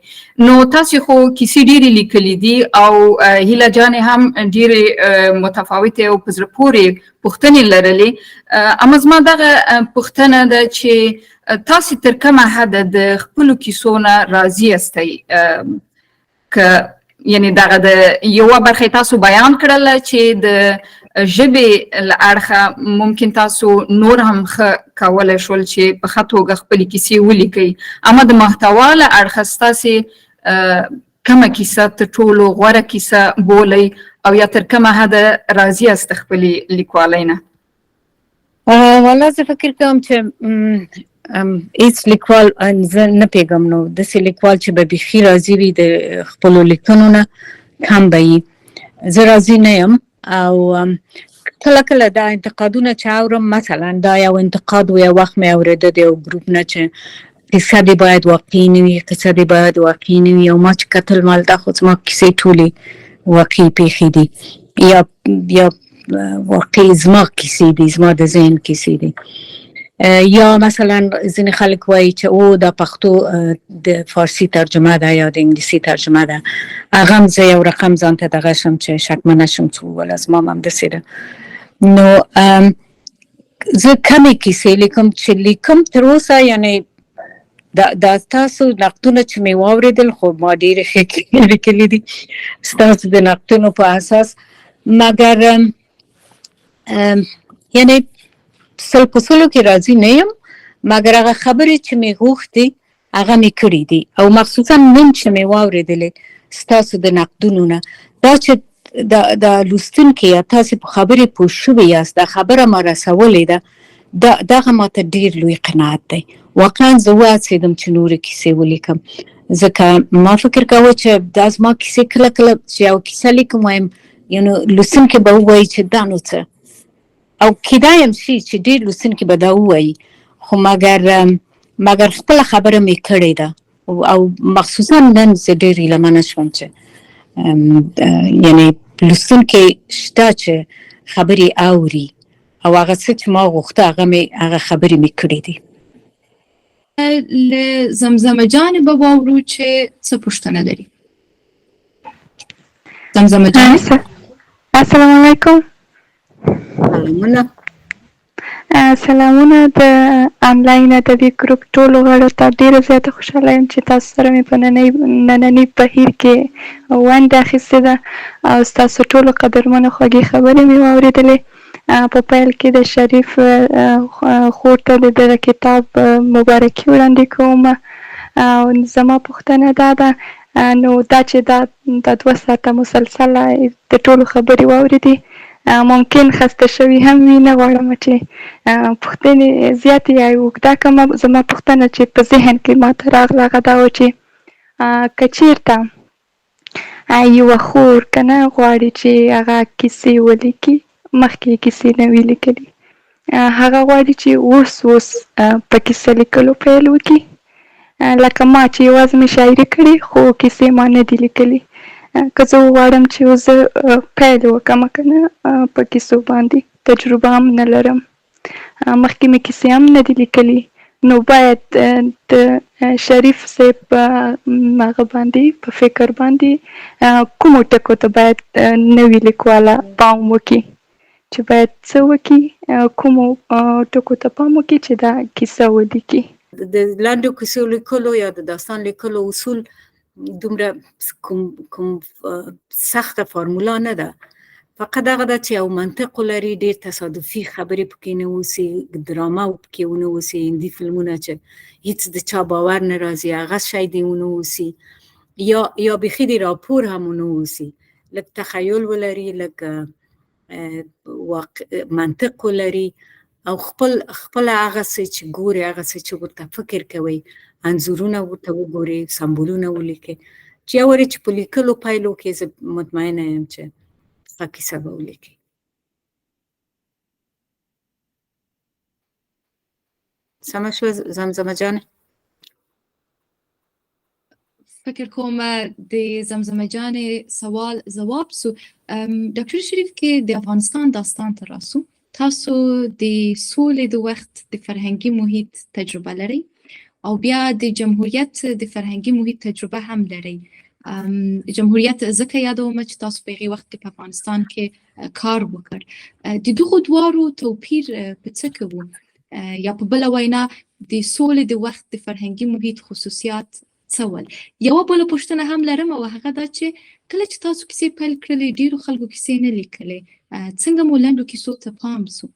نو تاسې خو کیسې ډېرې لیکلي دي او هیله جانې هم ډېرې متفاوتې او په زړه پورې پوښتنې لرلې. اما زما دغه پوښتنه ده چې تاسې تر کومه حده د خپلو کیسو نه راضي یاستئ؟ که یعنې دغه د یوه برخه تاسو بیان کړله چې د ژبې له اړخه ممکن تاسو نور هم ښه کولی شول چې په ښه توګه خپلې کیسې ولیکئ، اما د محتوا له اړخه ستاسې کومه کیسه تر ټولو غوره کیسه بولئ او یا تر کومه حده راضي یاست خپلې لیکوالۍ نه؟ والله زه فکر کوم چې هیڅ لیکوال زه نه پیږم نو داسې لیکوال چې به بیخي راضي وي د خپلو لیکنو نه کم به وي. زه راضي نه یم او کله کله دا انتقادونه چې اورم، مثلا دا یو انتقاد و یو وخت مې اورېده د یو ګروپ نه چې کیسه دې باید واقعي نه وي، کیسه دې باید واقعي نه وي، او ما چې کتل مال دا خو زما کیسې ټولې واقعي پیښې دي یا واقعي زما کیسې دي، زما د ذهن کیسې دي. یا مثلا ځینې خلک وایي چې او دا پښتو د فارسی ترجمه ده یا د انګلیسي ترجمه ده. هغه هم زه یو رقم ځان ته دغه شم چې شکمنه شم چې وویل زما هم همداسې ده. نو زه کمې کیسې لیکم چې لیکم تر اوسه، یعنې دا تاسو نقدونه چې مې واورېدل خو ما ډېرې ښې کیسې لیکلي دي ستاسو د نقدونو په اساس، مګر یعنې سل په سلو کې راضي نه یم، مګر هغه خبرې چې مې غوښتې هغه مې کړي دي، او مخصوصا نن چې مې واورېدلې ستاسو د نقدونو نه دا چې دا لوستونکي یا تاسې په خبرې پوه شوي یاست، دا خبره ما رسولې ده، دغه ماته ډېر لوی قناعت دی. واقعا زه وهڅېدم چې نورې کیسې ولیکم، ځکه ما فکر کاوه چې دا زما کیسې کله کله چې یو کیسه لیکم وایم لوستونکي به ووایي چې دا نو څه، او کیدای هم شي چې ډېر لوستونکي به دا ووایي، خو مګر خپله خبره مې کړې ده، او مخصوصا نن زه ډېر هیلهمنه شوم چې یعنې لوستونکي شته چې خبرې اوري او هغه څه چې ما غوښته هغه خبرې مې کړې دي. له زمزمه جانې به واورو چې څه پوښتنه لري. زمزمه جانې. السلام علیکم. سلامونه. د آنلاین ادبي ګروپ ټولو غړو ته ډېره زیاته خوشحاله یم چې تاسو سره مې په ننني بهیر کې ونډه اخیستې ده او ستاسو ټولو قدرمنو خوږې خبرې مې واورېدلې. په پیل کې د شریف خور ته د دغه کتاب مبارکي وړاندې کوم، او زما پوښتنه دا ده، نو دا چې دا 2 ساعته مسلسله د ټولو خبرې واورېدې، ممکن خسته شوي هم وي، نه غواړم چې پوښتنې زیاتې یا اوږده کړم. زما پوښتنه چې په ذهن کې ماته راغله هغه دا وه چې که چېرته یوه خور که نه غواړي چې هغه کیسې ولیکي، مخکې یې کیسې نه وي لیکلي، هغه غواړي چې اوس په کیسه لیکلو پیل وکړي، لکه ما چې یوازې مې شاعري کړې خو کیسې ما نه دي لیکلي. که زه وغواړم چې اوس زه پیل وکړم که نه په کیسو باندې، تجربه هم نه لرم، مخکې مې کیسې هم نه دي لیکلي، نو باید د شریف صاحب هغه باندې په فکر باندې کومو ټکو ته باید نوي لیکواله پام وکړي، چې باید څه وکړي، کومو ټکو ته پام وکړي چې دا کیسه ولیکي. د لنډو کیسو لیکلو یا د داستان لیکلو اصول دومره کوم سخته فارمولا نه ده، فقط هغه ده چې یو منطق ولري، ډېر تصادفي خبرې پکې نه اوسي، ډرامه پکې ونه اوسي، هندي فلمونه چې هیڅ د چا باور نه راځي هغه شی دې ونه اوسي، یا بیخي د راپور هم ونه اوسي، لږ تخیل ولري، لږ منطق ولري، او خپل هغه څه چې ګوري، هغه څه چې ورته فکر کوي، انځورونه ورته وګوري، سمبولونه ولیکي، چې یو وارې چې په لیکلو پیل وکړي زه مطمئنه یم چې ښه کیسه به ولیکي. سمه شو زمزمه جان؟ فکر کوم د زمزمه جان سوال جواب سو. ډاکټر شریف کې د افغانستان داستان ته راسو، تاسو د سولې د وخت د فرهنګي محیط تجربه لري او بیا د جمهوریت د فرهنګي محیط تجربه هم لري. جمهوریت ځکه یادوم چې تاسو په هغې وخت کې په افغانستان کې کار وکړ. د دغو دواړو توپیر په څه کې و؟ یا په بله وینا د سولې د وخت د فرهنګي محیط خصوصیات څه ول؟ یوه بله پوښتنه هم لرم او هغه دا چې کله چې تاسو کیسې پیل کړلې ډېرو خلکو کیسې نه لیکلې، څنګه مو لنډو کیسو ته پام سو؟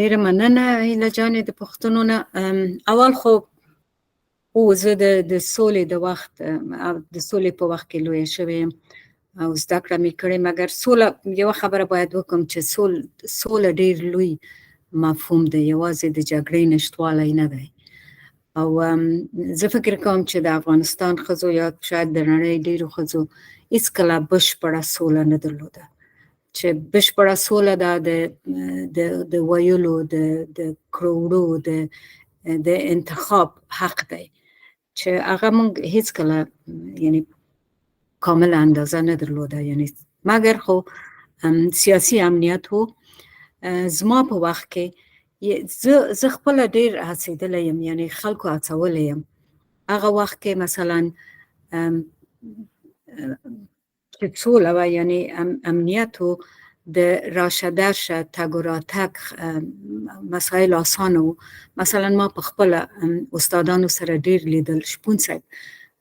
ډیره مننه هیله جانې د پوښتنو نه. اول خو زه د سولې د وخت او د سولې په وخت کې لویه شوې یم او زده کړه مې کړې، مګر سوله یوه خبره باید وکړم چې سوله ډېر لوی مفهوم دی، یوازې د جګړې نشتوالی نه دی. او زه فکر کوم چې د افغانستان ښځو یا شاید د نړۍ ډېرو ښځو هېڅکله بشپړه سوله نه درلوده، چې بشپړه سوله دا د ویلو د کړو د انتخاب حق دی چې هغه موږ هېڅکله یعنی کامل اندازه نه درلوده، یعنی مګر خو سیاسي امنیت و. زما په وخت کې زه خپله ډېر هڅېدلی یم، یعنی خلکو هڅولی یم. هغه وخت کې مثلا چې سوله وه یعنی امنیت و، د راشه درشه تګ و راتګ مسایل آسانه و. مثلا ما په خپله استادانو سره ډېر لیدل. شپون صاحب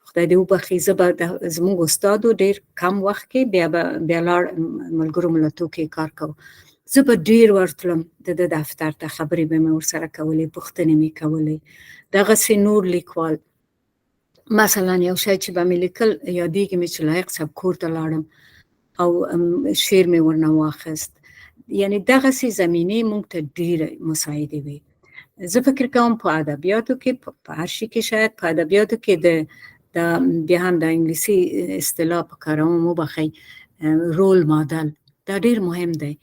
خدای دې وبخښي، زه به زموږ استاد و ډېر کم وخت کې بیا لاړ ملګرو ملتو کې کار کوو. زه به ډېر ورتلم د ده دفتر ته، خبرې به مې ورسره کولې، پوښتنې مې کولې. دغسې نور لیکوال مثلا یو شی چې به مې لیکل یادېږي مې چې لایق صاحب کور ته لاړم او شعر مې ورنه واخیست. یعنی دغسې زمینې موږ ته ډېرې مساعدې وي. زه فکر کوم په ادبیاتو کې، په هر شي کې شاید په ادبیاتو کې بیا هم د انګلیسي اصطلاح په کاروم وبخئ، رول ماډل دا ډېر مهم دی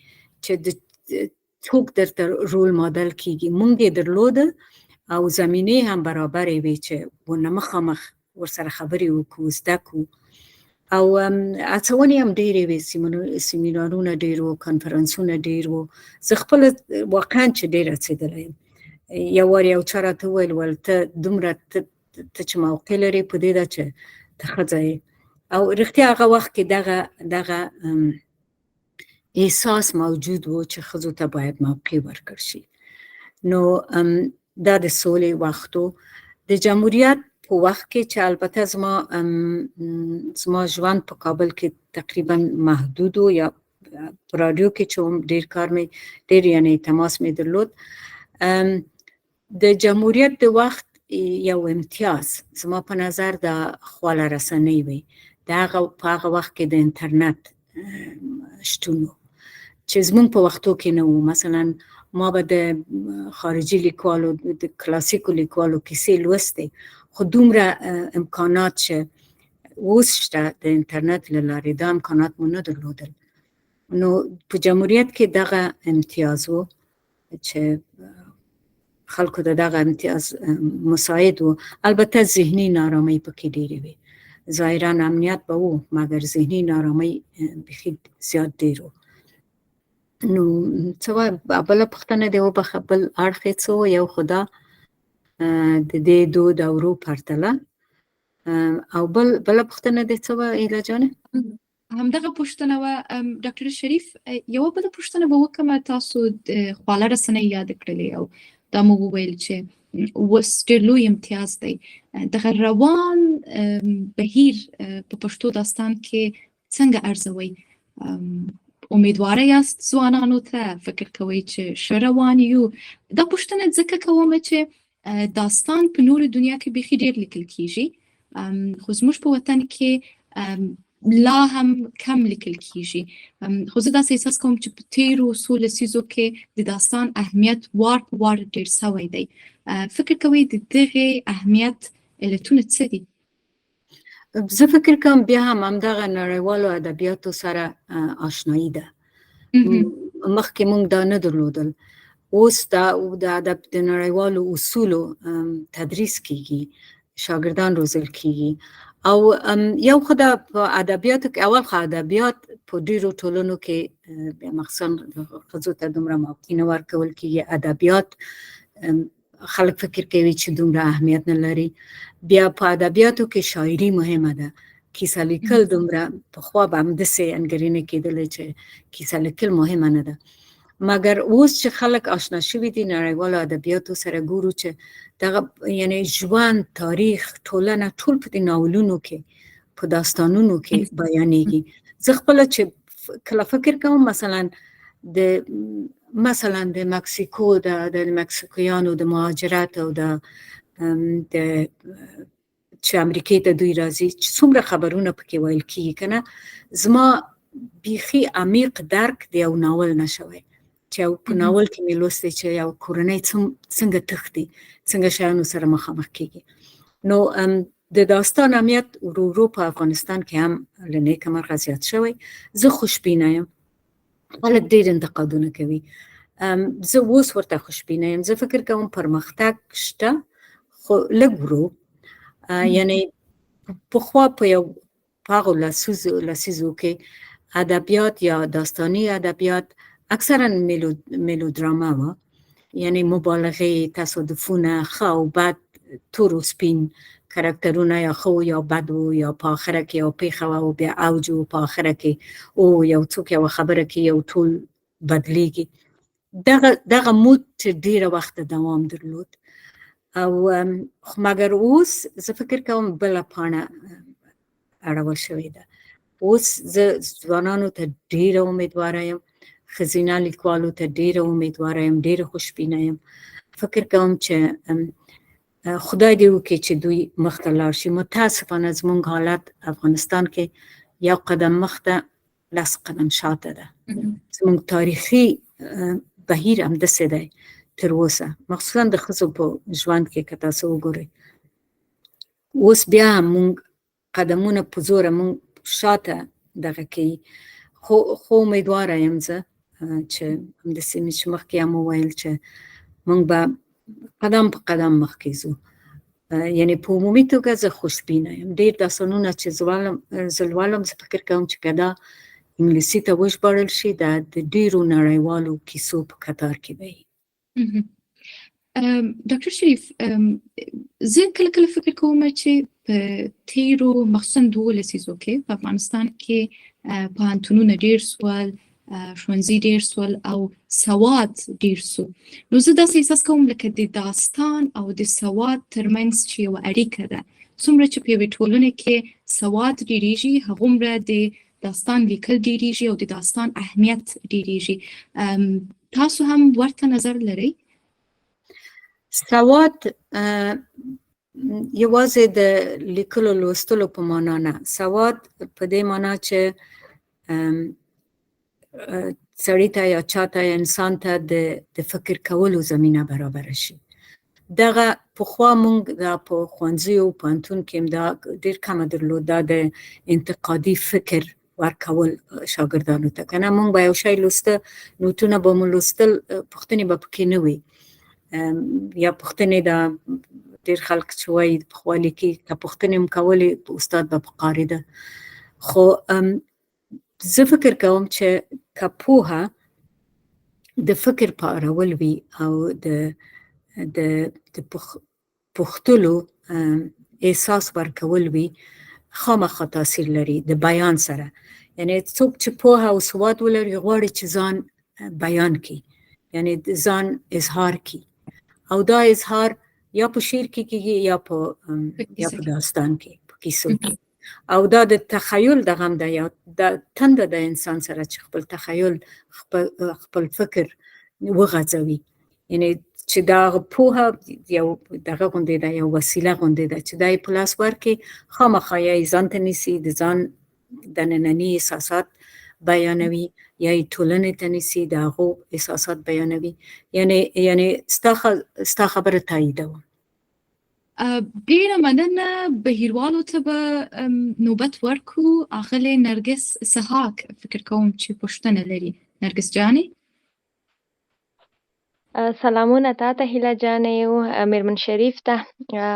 چې څوک درته رول ماډل کیږي. موږ یې درلوده او زمینې هم برابرې وې چې ورنه مخامخ ورسره خبرې وکړو، زده کړو. او هڅونې هم ډېرې وې، سیمینارونه ډېر وو، کنفرانسونه ډېر وو. زه خپله واقعا چې ډېر هڅېدلی یم. یو وار یو چا راته وویل ته دومره ته چې موقع لرې په دې ده چې ته ښځه یې. او رښتیا هغه وخت کې دغه احساس موجود و چې ښځو ته باید موقع ورکړ شي. نو دا د سولې وخت و. د جمهوریت په وخت کې چې البته زما ژوند په کابل کې تقریبا محدود و، یا په رادیو کې چې ډېر کار مې ډېر یعنی تماس مې درلود. د جمهوریت د وخت یو امتیاز زما په نظر د خواله رسنۍ وي. په هغه وخت کې د انټرنټ شتون و چې زموږ په وختو کې نه و. مثلا ما به د خارجي لیکوالو، د کلاسیکو لیکوالو کیسې لوستې، خو دومره امکانات چې اوس شته د انټرنټ له لارې دا امکانات مو نه درلودل. نو په جمهوریت کې دغه امتیاز و چې خلکو ته دغه امتیاز مساعد و. البته ذهني نارامۍ پکې ډېرې وې. ظاهرا امنیت به و مګر ذهني نارامۍ بیخي زیات ډېر و. نو څه وایي بله پوښتنه دې وبخښه، بل اړخ یې څه و؟ یو خو دا د دې دوو دورو پرتله، او بله پوښتنه دې څه وه هیله جانې؟ همدغه پوښتنه وه ډاکټر شریف. یوه بله پوښتنه به وکړم. تاسو د خواله رسنۍ یاد کړلې او دا مو وویل چې اوس ډېر لوی امتیاز دی. دغه روان بهیر په پښتو داستان کې څنګه ارزوئ؟ امیدواره یاست ځوانانو ته؟ فکر کوئ چې ښه روان یو؟ دا پوښتنه ځکه کوم چې داستان په نورو دنیا کې بیخي ډېر لیکل کیږي، خو زموږ په وطن کې لا هم کم لیکل کیږي. خو زه داسې احساس کوم چې په تیرو څو لسیزو کې د داستان اهمیت وار په وار ډېر سوی دی. فکر کوئ د دغې اهمیت علتونه څه دي؟ زه فکر کوم بیا هم همدغه نړیوالو ادبیاتو سره آشنایي ده. مخکې موږ دا نه درلودل. اوس د ادب د نړیوالو اصولو تدریس کیږي، شاګردان روزل کیږي. او یو خو د په ادبیاتو کې اول خو ادبیات په ډیرو ټولنو کې مخصوصا ښځو ته دومره موقع نه ورکول کیږي. ادبیات خلک فکر کوي چې دومره اهمیت نه لري. بیا په ادبیاتو کې شاعري مهمه ده، کیسه لیکل دومره پخوا به همداسې انګېرنې کېدلې چې کیسه لیکل مهمه نه ده. مګر اوس چې خلک آشنا شوي دي نړیوالو ادبیاتو سره ګورو چې دغه یعنی ژوند، تاریخ، ټولنه ټول په دې ناولونو کې په داستانونو کې بیانېږي. زه خپله چې کله فکر کوم مثلا د مکسیکو د مکسیکویانو د مهاجرت او د چې امریکې ته دوی راځي چې څومره خبرونه پکې ویل کیږي کنه. زما بیخي عمیق درک د یو ناول نشوی چې په ناول کې مې لوستي چې یو کورنۍ څنګه تښتي، څنګه شیانو سره مخامخ کیږي. نو د داستان اهمیت ورو په افغانستان کې هم له نیکه مرغه زیات شوی. زه خوشبینه یم، خلک ډېر انتقادونه کوي، زه اوس ورته خوشبینه یم. زه فکر کوم پرمختګ شته خو لږ ورو. یعنی پخوا په هغو لسیزو کې ادبیات یا داستانی ادبیات اکثرا میلودراما و، یعنی مبالغه، تصادفونه، ښه او بد، تور و سپین کرکترونه، یا ښه یا بد و، یا په آخره کې یو پیښه و بیا اوج و په آخره کې او یو څوک یو خبره کې یو ټول بدلیږي. دغه مود چې ډیره وخت دوام درلود. او مګر اوس زه فکر کوم بله پاڼه اړول شوې ده. اوس زه ځوانانو ته ډیره امیدواره یم، ښځینه لیکوالو ته ډیره امیدواره یم، ډیره خوشبینه یم. فکر کوم چې خدای دې وکړي چې دوی مخته لاړ شي. متاسفانه زموږ حالت افغانستان کې یو قدم مخته 10 قدم شاته ده. زموږ تاریخي بهیر همداسې دی تر اوسه، مخصوصا د ښځو په ژوند کې که تاسو وګورئ. اوس بیا هم موږ قدمونه په زوره موږ شاته دغه کوي. خو امیدواره یم زه چې همداسې مې چې مخکې هم وویل چې موږ به قدم په قدم مخکې ځو. یعنی په عمومي توګه زه خوشبینه یم. ډېر داستانونه چې زه لولم، زه فکر کوم چې که دا انګلیسي ته وژباړل شي د ډېرو نړیوالو کیسو په کتار کې به وي. ډاکټر شریف، زه کله کله فکر کوم چې په تیرو مخصوصا 2 لسیزو کې په افغانستان کې پوهنتونونه ډېر سول، ښوونځي ډېر سول او سواد ډېر سو. نو زه داسې احساس کوم لکه د داستان او د سواد ترمنځ چې یوه اړیکه ده. څومره چې په یوې ټولنې کې سواد ډېرېږي هغومره د داستان لیکل ډېرېږي او د داستان اهمیت ډېرېږي. تاسو هم ورته نظر لرئ؟ سواد یوازې د لیکلو لوستلو په معنا نه، سواد په دې معنا چې سړی ته یا چاته یا انسان ته د فکر کولو زمینه برابره شي. دغه پخوا موږ دا په ښوونځیو پوهنتون کې هم دا ډېر کمه درلود، دا د انتقادي فکر ورکول شاګردانو ته. که نه موږ به یو شی لوسته، نوټونه به مو لوستل، پوښتنې به پکې نه وي. یا پوښتنې دا ډېر خلک چې وایي پخوا لیکي که پوښتنې هم کولې استاد به په قاریده. خو زه فکر کوم چې که پوهه د فکر پارول وي او د پوښتلو احساس ورکول وي، خامخا تاثیر لري د بیان سره. یعنی څوک چې پوهه او سواد ولري غواړي چې ځان بیان کړي، یعنی ځان اظهار کړي، او دا اظهار یا په شعر کې کېږي یا په داستان کې، په کیسو کې. او دا د تخیل دغه هم ده، یا د تنده د انسان سره چې خپل تخیل، خپل فکر وغځوي. یعنی چې دا پوهه یو دغه غوندې ده، یو وسیله غوندې ده چې دا یې په لاس ورکړي، خامخا یا یې ځان ته نیسي، د ځان دننني احساسات بیانوي، یا یې ټولنې ته نیسي، د هغو احساسات بیانوي. یعنی ستا خبره تاییدوم. ډیره مننه. بهیروالو ته به نوبت ورکو. اغلې نرګس سحاک فکر کوم چې پوښتنه لري. نرګس جانې. سلامونه تاته هیله جانې او میرمن شریف ته.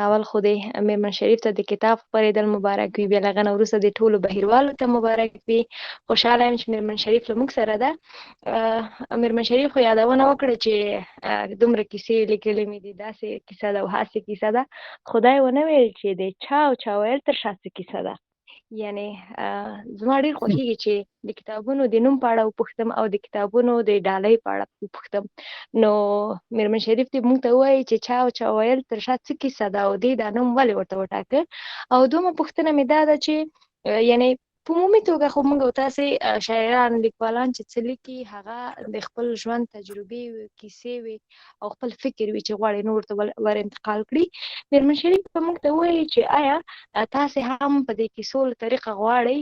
اول خو دې میرمن شریف ته د کتاب خپرېدل مبارک وي، بیا له هغه نه وروسته د ټولو بهیروالو ته مبارک وي. خوشحاله یم چې میرمن شریف له موږ سره ده. میرمن شریف خو یادونه وکړه چې دومره کیسې لیکلې مې دي، داسې کیسه ده او هاسې کیسه ده. خدای ونه ویل چې د چا او چا ویل تر شا څه کیسه ده. یعنی زما ډېر خوښېږي چې د کتابونو د نوم په اړه وپوښتم او د کتابونو د ډالۍ په اړه وپوښتم. نو میرمن شریف دې موږ ته ووایي چې چا او چا ویل تر شا څه کیسه ده او دې دا نوم ولې ورته وټاکه. او دومره پوښتنه مې دا ده چې یعنی په عمومي توګه خو موږ او تاسې شاعران لیکوالان چې څه لیکي هغه د خپل ژوند تجربې وي، کیسې وي او خپل فکر وي چې غواړي نور ته ور انتقال کړي. میرمن شریف به موږ ته ووایي چې آیا تاسې هم په دې کیسو له طریقه غواړئ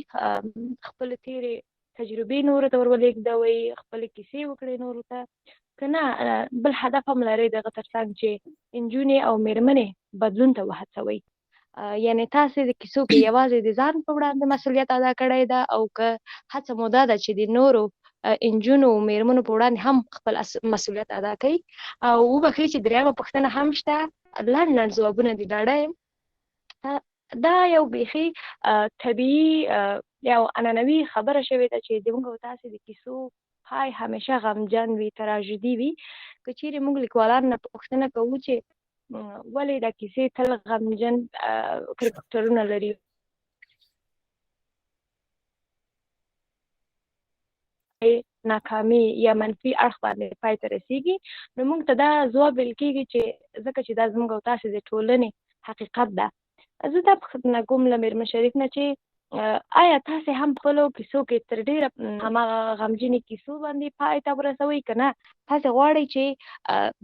خپل تیرې تجربې نورو ته ور ولېږدوئ، خپلې کیسې وکړئ نورو ته، که نه بل هدف هم لرئ دغه ترڅنګ چې نجونې او میرمنې بدلون ته وهڅوئ. یعنی تاسې د کیسو کې یوازې د ځان په وړاندې مسؤلیت ادا کړی ده او که هڅه مو دا ده چې د نورو نجونو او میرمنو په وړاندې هم خپل مسؤلیت ادا کوي. او وبښئ چې درېیمه پوښتنه هم شته، لنډ لنډ ځوابونه دې ډاډه یم. دا یو بیخي طبیعي یو عنعنوي خبره شوې ده چې زموږ او تاسې د کیسو پای همیشه غمجن وي، تراژیدي وي. که چیرې موږ لیکوالان نه پوښتنه کوو چې ولې دا کیسې تل غمجن کرکټرونه لري، ناکامي یا منفي اړخ باندې پای ته رسیږي، نو موږ ته دا ځواب ویل کېږي چې ځکه چې دا زموږ او تاسې د ټولنې حقیقت ده. زه دا پوښتنه کوم له میرمن شریف نه چې آیا تاسې هم خپلو کیسو کې تر ډېره هماغه غمجنې کیسو باندې پای ته ورسوئ، که نه تاسې غواړئ چې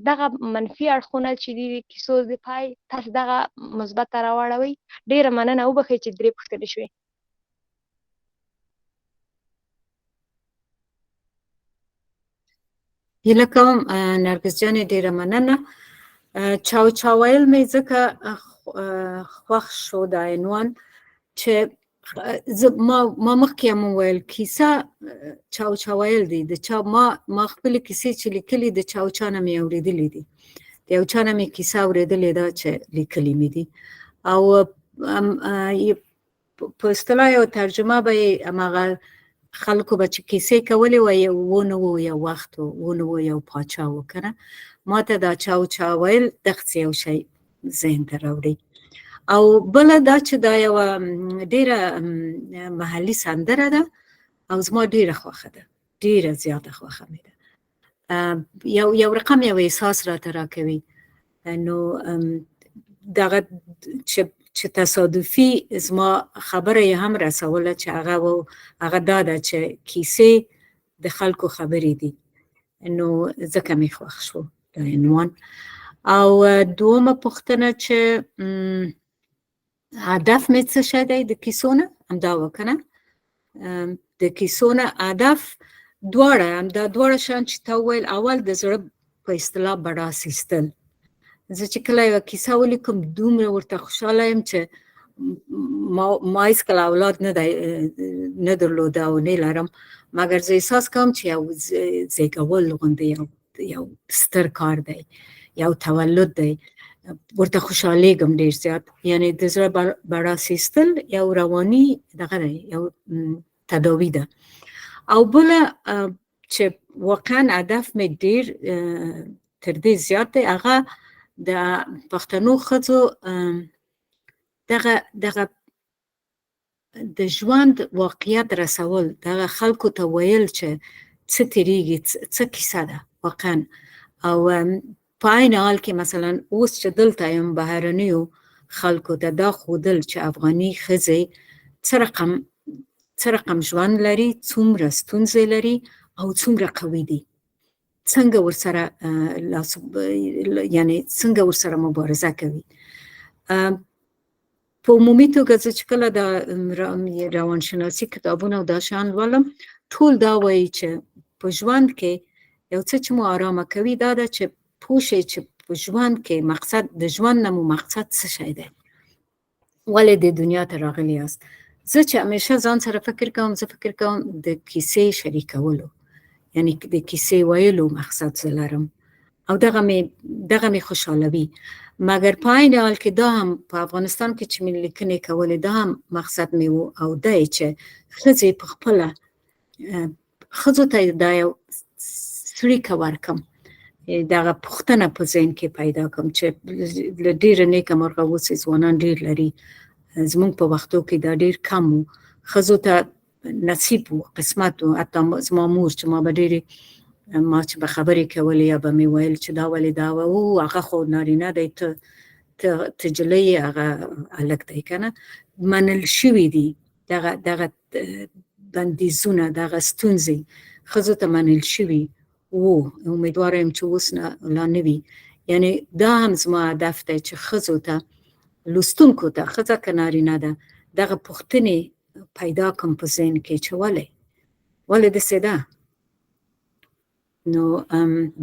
دغه منفي اړخونه چې دي د کیسو د پای تاسې دغه مثبت ته راواړوئ؟ ډېره مننه، وبښئ چې 3 پوښتنې شوې. هیله کوم نرګس جانې ډېره مننه. چاو چاویل مې ځکه خوښ شو دا عنوان چې ما مخکې هم وویل کیسه چاو چاویل دی، د چا ما خپلې کیسې چې لیکلي د چا او چا نه مې اورېدلې دي، د یو چا نه مې کیسه اورېدلې ده چې لیکلې مې دي. او په اصطلاح یو ترجمه به یې هماغه خلکو به چې کیسې کولې وایي ونه و یو وخت و ونه و یو پاچا و که نه. ما ته دا چا او چا ویل دغسې یو شی ذهن ته راوړي. او بله دا چې دا یوه ډېره محلي سندره ده او زما ډېره خوښه ده، ډېره زیاته خوښه مې ده. یو رقم یو احساس راته راکوي. نو دغه چې تصادفي زما خبره یې هم رسوله چې هغه دا ده چې کیسې د خلکو خبرې دي، نو ځکه مې خوښ شو دا عنوان. او دومه پوښتنه چې هدف مې څه شی دی د کیسو نه، همدا و که نه. د کیسو نه هدف دواړه شیان چې تا وویل، اول د زړه په اصطلاح بډاس ایستل. زه چې کله یوه کیسه ولیکم دومره ورته خوشحاله یم چې ما هېڅکله اولاد نه درلوده او نه لرم، مګر زه احساس کوم چې یو زیږول غوندې یو ستر کار دی، یو تولد دی، ورته خوشحالېږم ډېر زیات. یعنی د زړه بډاس ایستل یو رواني دغه دی، یو تداوي ده. او بله چې واقعا هدف مې ډېر تر دې زیات دی، هغه د پښتنو ښځو دغه د ژوند واقعیت رسول، دغه خلکو ته ویل چې څه تیریږي، څه کیسه ده واقعا. او په عین حال کې مثلا اوس چې دلته یم بهرنیو خلکو ته دا ښودل چې افغاني ښځې څه رقم ژوند لري، څومره ستونزې لري او څومره قوي دي، څنګه ورسره مبارزه کوي. په عمومي توګه زه چې کله د روانشناسي کتابونه او دا شیان لولم، ټول دا وایي چې په ژوند کې یو څه چې مو آرامه کوي دا ده چې پوه شئ چې په ژوند کې مقصد د ژوند نه مو مقصد څه شی دی، ولې د دنیا ته راغلي یاست. زه چې همیشه ځان سره فکر کوم د کیسې شریکولو، یعنی د کیسې ویلو مقصد زه لرم. او دغه مې خوشحالوي. مګر په عین حال کې دا هم په افغانستان کې چې مې لیکنې کولې دا هم مقصد مې و او دی چې ښځې په خپله ښځو ته دا یو څړیکه ورکړم، دغه پوښتنه په ذهن کې پیدا کړم چې له ډېره نیکه مرغه اوس یې ځوانان ډېر لري. زموږ په وختو کې دا ډېر کم و، ښځو ته نصیب و، قسمت و. حتی زما مور چې ما به ډېرې ما چې به خبرې کولې یا به مې ویل چې دا ولې دا او هغه خو نارینه دی، ته جلۍ هغه هلک دی که نه. منل شوي دي دغه بندیزونه، دغه ستونزې ښځو ته منل شوي وو. امیدواره یم چې اوس لا نه وي. یعنې دا هم زما هدف دی چې ښځو ته، لوستونکو ته، ښځه که نارینه ده، دغه پوښتنې پیدا کړم په ذهن کې چې ولې داسې ده. نو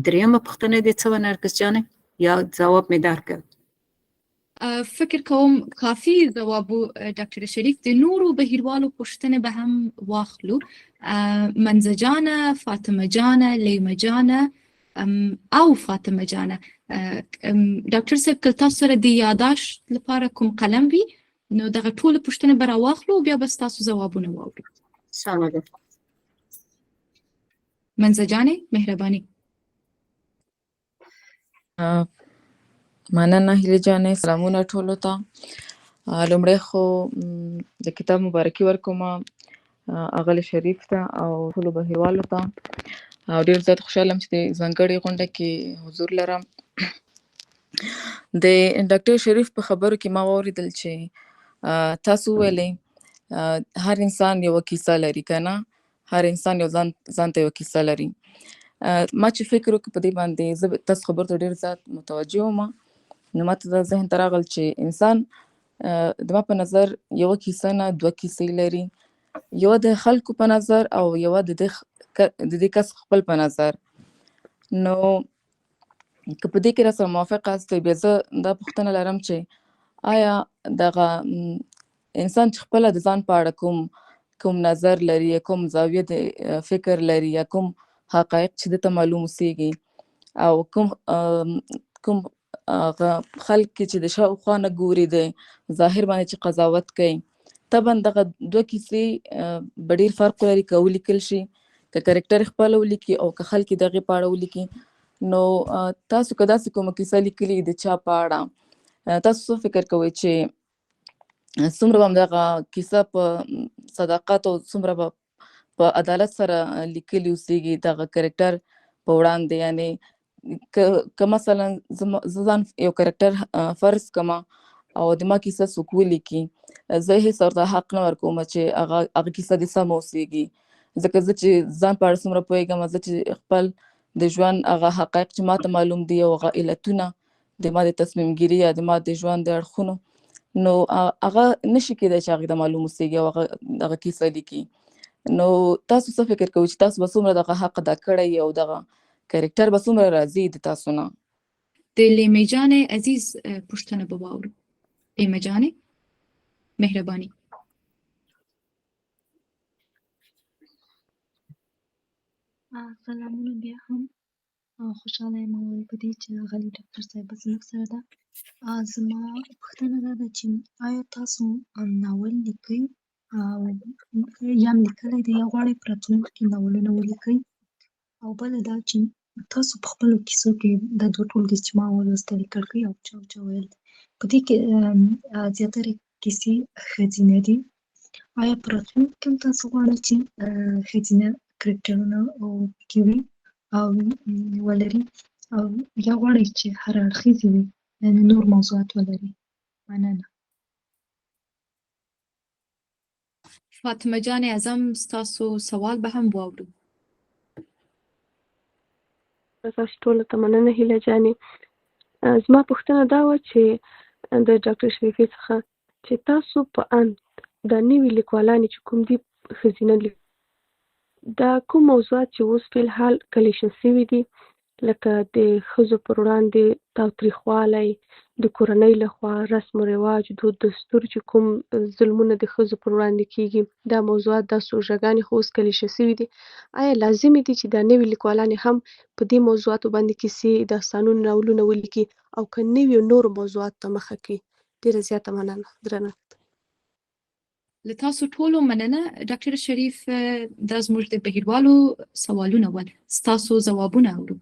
درېیمه پوښتنه دې څه وه نرګس جانې؟ یا ځواب مې درکړ؟ فکر کوم کافي ځواب و ډاکټر شریف. د نورو بهیروالو پوښتنې به هم واخلو. منزه جانه، فاطمه جانه، لیمه جانه او فاطمه جانه. ډاکټر صاحب که تاسو سره د یاداشت لپاره کوم قلم وي نو دغه ټولې پوښتنې به راواخلو او بیا به ستاسو ځوابونه واورو. سمه ده. منزه جانې مهرباني. مننه هیلې جانې، سلامونه ټولو ته. لومړی خو د کتاب مبارکي ورکوم اغلې شریف ته او ټولو بهیروالو ته، او ډېر زیات خوشحاله یم چې د ځانګړې غونډه کې حضور لرم. د ډاکټر شریف په خبرو کې ما واورېدل چې تاسو ویلې هر انسان یوه کیسه لري که نه، هر انسان یو ځان ته یوه کیسه لري. ما چې فکر وکړ په دې باندې، زه تاسو خبرو ته ډېر زیات متوجه وم، نو ما ته دا ذهن ته راغل چې انسان د ما په نظر یوه کیسه نه دوه کیسې لري، یوه د خلکو په نظر او یوه د دې کس خپل په نظر. نو که په دې کې راسره موافق یاست، بیا زه دا پوښتنه لرم چې آیا دغه انسان چې خپله د ځان په اړه کوم نظر لري، یا کوم زاویه د فکر لري، یا کوم حقایق چې دته معلوم اوسېږي، او کوم خلک چې د شاوخوا نه ګوري د ظاهر باندې چې قضاوت کوي، طبعا دغه دوه کیسې به ډېر فرق لري که ولیکل شي، که کرکټر خپله ولیکي او که خلک یې دغې په اړه ولیکي. نو تاسو که داسې کومه کیسه لیکلې د چا په اړه، تاسو څه فکر کوئ چې څومره به همدغه کیسه په صداقت او څومره به په عدالت سره لیکلي اوسېږي دغه کرکټر په وړاندې؟ یعنې که مثلا زه ځان یو کرکټر فرض کړم او د ما کیسه څوک ولیکي، زه هېڅ ورته حق نه ورکوم چې هغه کیسه دې سمه اوسېږي، ځکه زه چې ځان په اړه څومره پوهېږم، زه چې خپل د ژوند هغه حقایق چې ما ته معلوم دي او هغه علتونه د ما د تصمیم ګیري یا د ما د ژوند د اړخونو، نو هغه نشي کېدای چې هغې ته معلوم اوسېږي او هغه کیسه لیکي. نو تاسو څه فکر کوئ چې تاسو به څومره دغه حق ادا کړی او دغه کرکټر به څومره راځي د تاسو نه؟ د لیمې جانې عزیز پوښتنه به واورو. لیمه جانې مهرباني. سلامونه بیا هم. خوشحاله یم په دې چې غلی ډاکټر صاحب زموږ سره ده. زما پوښتنه دا ده چې آیا تاسو ناول لیکئ او یا هم لیکلی دی یا غواړئ په راتلونکي کې ناولونه ولیکئ؟ او بله دا چې تاسو په خپلو کیسو کې دا دوه ټولګې چې ما ولوستلې، کړکۍ او چا ویل، په دې کې زیاتره کیسې ښځینه دي. آیا په راتلونکي کې هم تاسو غواړئ چې ښځینه کرکټرونه پکې وي او ولري، او یا غواړئ چې هر اړخیزې وي، یعنې نور موضوعات ولري؟ مننه. فاطمه جان اعظم ستاسو سوال به هم واورو. تاسو ټولو ته مننه هیله جانې. زما پوښتنه دا وه چې د ډاکټر شریفې څخه چې تاسو په اند دا نوي لیکوالانې چې کوم دي ښځینه دا کوم موضوعات چې اوس فی الحال کلیشن سوي دي، لکه د ښځو پر وړاندې تاوتریخوالی د کورنۍ لخوا رسم و رواج، دود دستور چې کوم ظلمونه د ښځو پر وړاندې کیږي، دا موضوعات دا سوژهګانې خو اوس کلیشه سوي دي. آیا لازمي دي چې دا نوي لیکوالانې هم په دې موضوعاتو باندې کیسې، داستانونه، ناولونه ولیکي او که نویو نورو موضوعاتو ته مخه کړي؟ ډېره زیاته مننه. درنښت. له تاسو ټولو مننه ډاکټر شریف. دا زموږ د بهیروالو سوالونه ول، ستاسو ځوابونه اورو.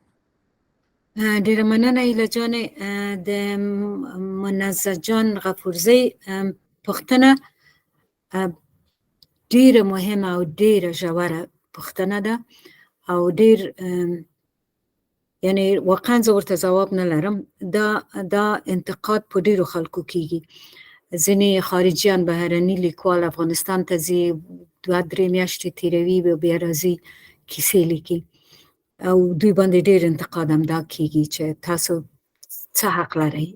ډیره مننه ایله جانې. د منزه جان غفورزۍ پوښتنه ډیره مهمه او ډیره ژوره پوښتنه ده او ډیر یعنی واقعا زه ورته ځواب نه لرم. دا انتقاد په ډیرو خلکو کیږي. ځینې خارجیان بهرني لیکوال افغانستان ته ځي، 2-3 میاشتې تیروي او بیا راځي کیسې لیکي او دوی باندې ډیر انتقاد هم دا کیږي چې تاسو څه حق لرئ،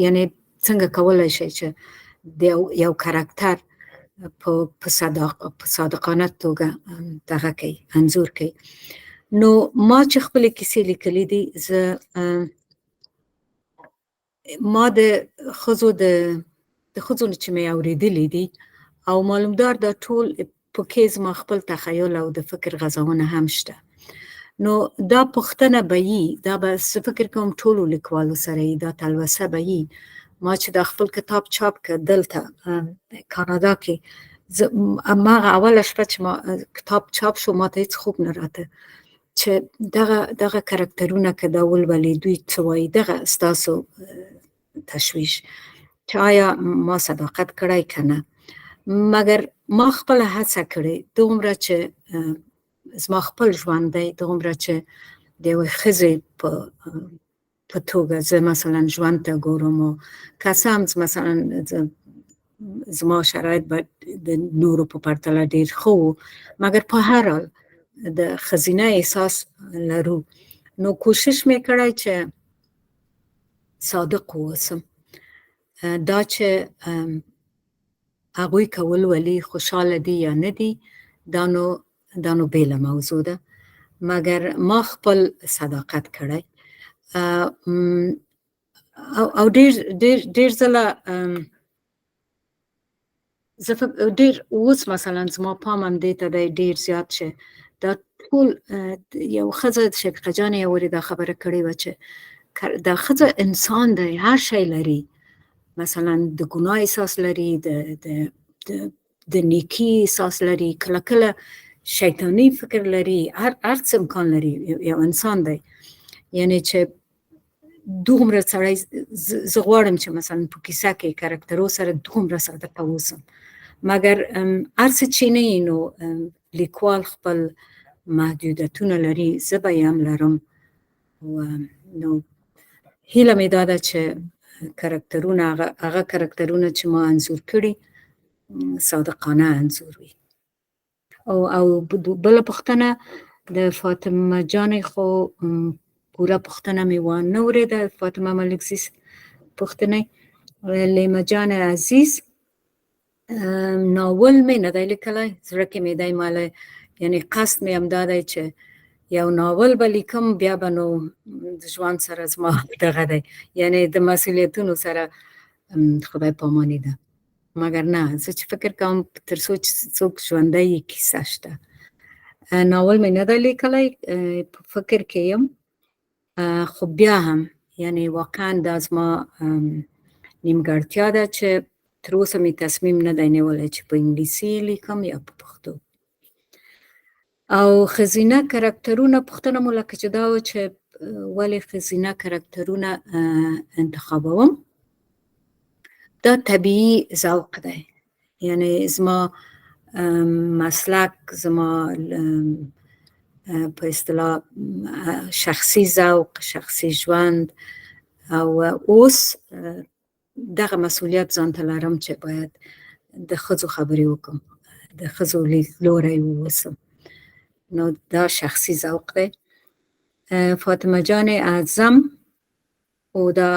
یعنی څنګه کولی شئ چې د یو کاراکتر په صادقانه توګه دغه کوي، انځور کوي. نو ما چې خپلې کیسې لیکلي دي، ما د ښځو چې مې اورېدلي دي او معلومدار دا ټول په کې زما خپل تخیل او د فکر غځونه هم شته. نو دا پوښتنه به یي، دا به زه فکر کوم ټولو لیکوالو سره یي، دا تلوسه به یي. ما چې دا خپل کتاب چاپ کړ دلته کانادا کې، ما اوله شپه چې ما کتاب چاپ شو ما ته هیڅ خوب نه راته چې دغه کرکټرونه که دا ولولي دوی څه وایي، دغه ستاسو تشویش چې آیا ما صداقت کړی که نه. مګر ما خپله هڅه کړې دومره چې زما خپل ژوند دی، دومره چې د یوې ښځې په توګه زه مثلا ژوند ته ګورم او که څه هم مثلا زما شرایط به د نورو په پرتله ډېر ښه وو، مګر په هر حال د ښځینه احساس لرو. نو کوشش مې کړی چې صادق واوسم. دا چې هغوی که ولولي خوشحاله دي یا نه دي، دا نو بېله موضوع ده، مګر ما خپل صداقت کړی او ډېر ځله ډېر اوس مثلا زما پام هم دې ته دی ډېر زیات چې دا ټول یو ښځه شفیقه جانې یو دا خبره کړې وه چې دا ښځه انسان دی، هر شی لري، مثلا د ګناه احساس لري، د نیکي احساس لري، کله کله شیطانی فکر لري، هر څه امکان لري، یو انسان دی. یعنی چې دومره سړی زه غواړم چې مثلا په کیسه کې کرکټرو سره دومره صادقه اوسم، مګر هر څه چې نه وي نو لیکوال خپل محدودیتونه لري، زه به یې هم لرم. نو هیله مې دا ده چې کرکټرونه هغه کرکټرونه چې ما انځور کړي صادقانه انځور وي. او بله پوښتنه د فاطمه جانې خو پوره پوښتنه مې وانه اورېده، فاطمه ملکزي پوښتنه. لیما جان عزیز، ناول مې نه دی لیکلی، زړه کې مې دی ماله، یعنی قصد مې همدا دی چې یو ناول به لیکم، بیا به نو د ژوند سره زما دغه دی، یعنی د مسؤلیتونو سره خدای پاماني ده. مګر نه، زه چې فکر کوم تر څو چې څوک ژوندی یي کیسه شته. ناول مې نه دی لیکلی، په فکر کې یم، خو بیا هم یعنی واقعا دا زما نیمګړتیا ده چې تر اوسه مې تصمیم نه دی نیولی چې په انګلیسي لیکم یا په پښتو. او ښځینه کرکټرونه پوښتنه مو لکه چې دا وه چې ولې ښځینه کرکټرونه انتخابوم. دا طبیعي ذوق دی، یعنی زما مسلک، زما په اصطلاح شخصي ذوق، شخصي ژوند، او اوس دغه مسؤلیت ځان ته لرم چې باید د ښځو خبرې وکړم، د ښځو لیدلوری واوسم. نو دا شخصي ذوق دی. فاطمه جان اعظم، او دا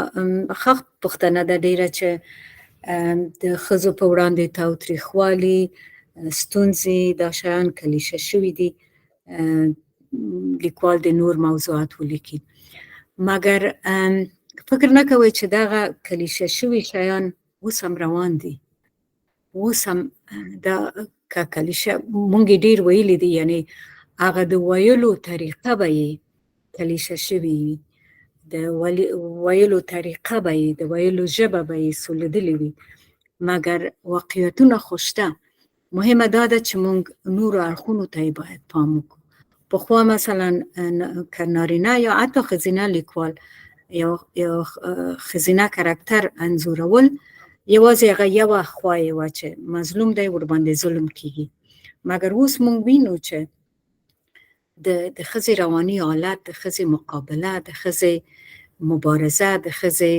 ښه پوښتنه ده ډېره چې د ښځو په وړاندې تاوتریخوالي، ستونزې، دا شیان کلیشه شوي دي، لیکوال د نور موضوعات ولیکي. مګر فکر نه کوئ چې دغه کلیشه شوي شیان اوس هم روان دي. اوس هم دا که کلیشه مونږ یې ډېر ویلي دي، یعنې هغه د ویلو طریقه به یې کلیشه شوې وي، د ویلو طریقه به یې، د ویلو ژبه به یې سولېدلې وي، مګر واقعیتونه خو شته. مهمه دا ده چې مونږ نورو اړخونو ته یې باید پام وکړو. پخوا مثلا که نارینه یا حتی ښځینه لیکوال یو ښځینه کرکټر انځورول، یوازې هغه یوه خوا یې وه چې مظلوم دی، ورباندې ظلم کیږي. مګر اوس مونږ وینو چې د ښځې رواني حالت، د ښځې مقابله، د ښځې مبارزه، د ښځې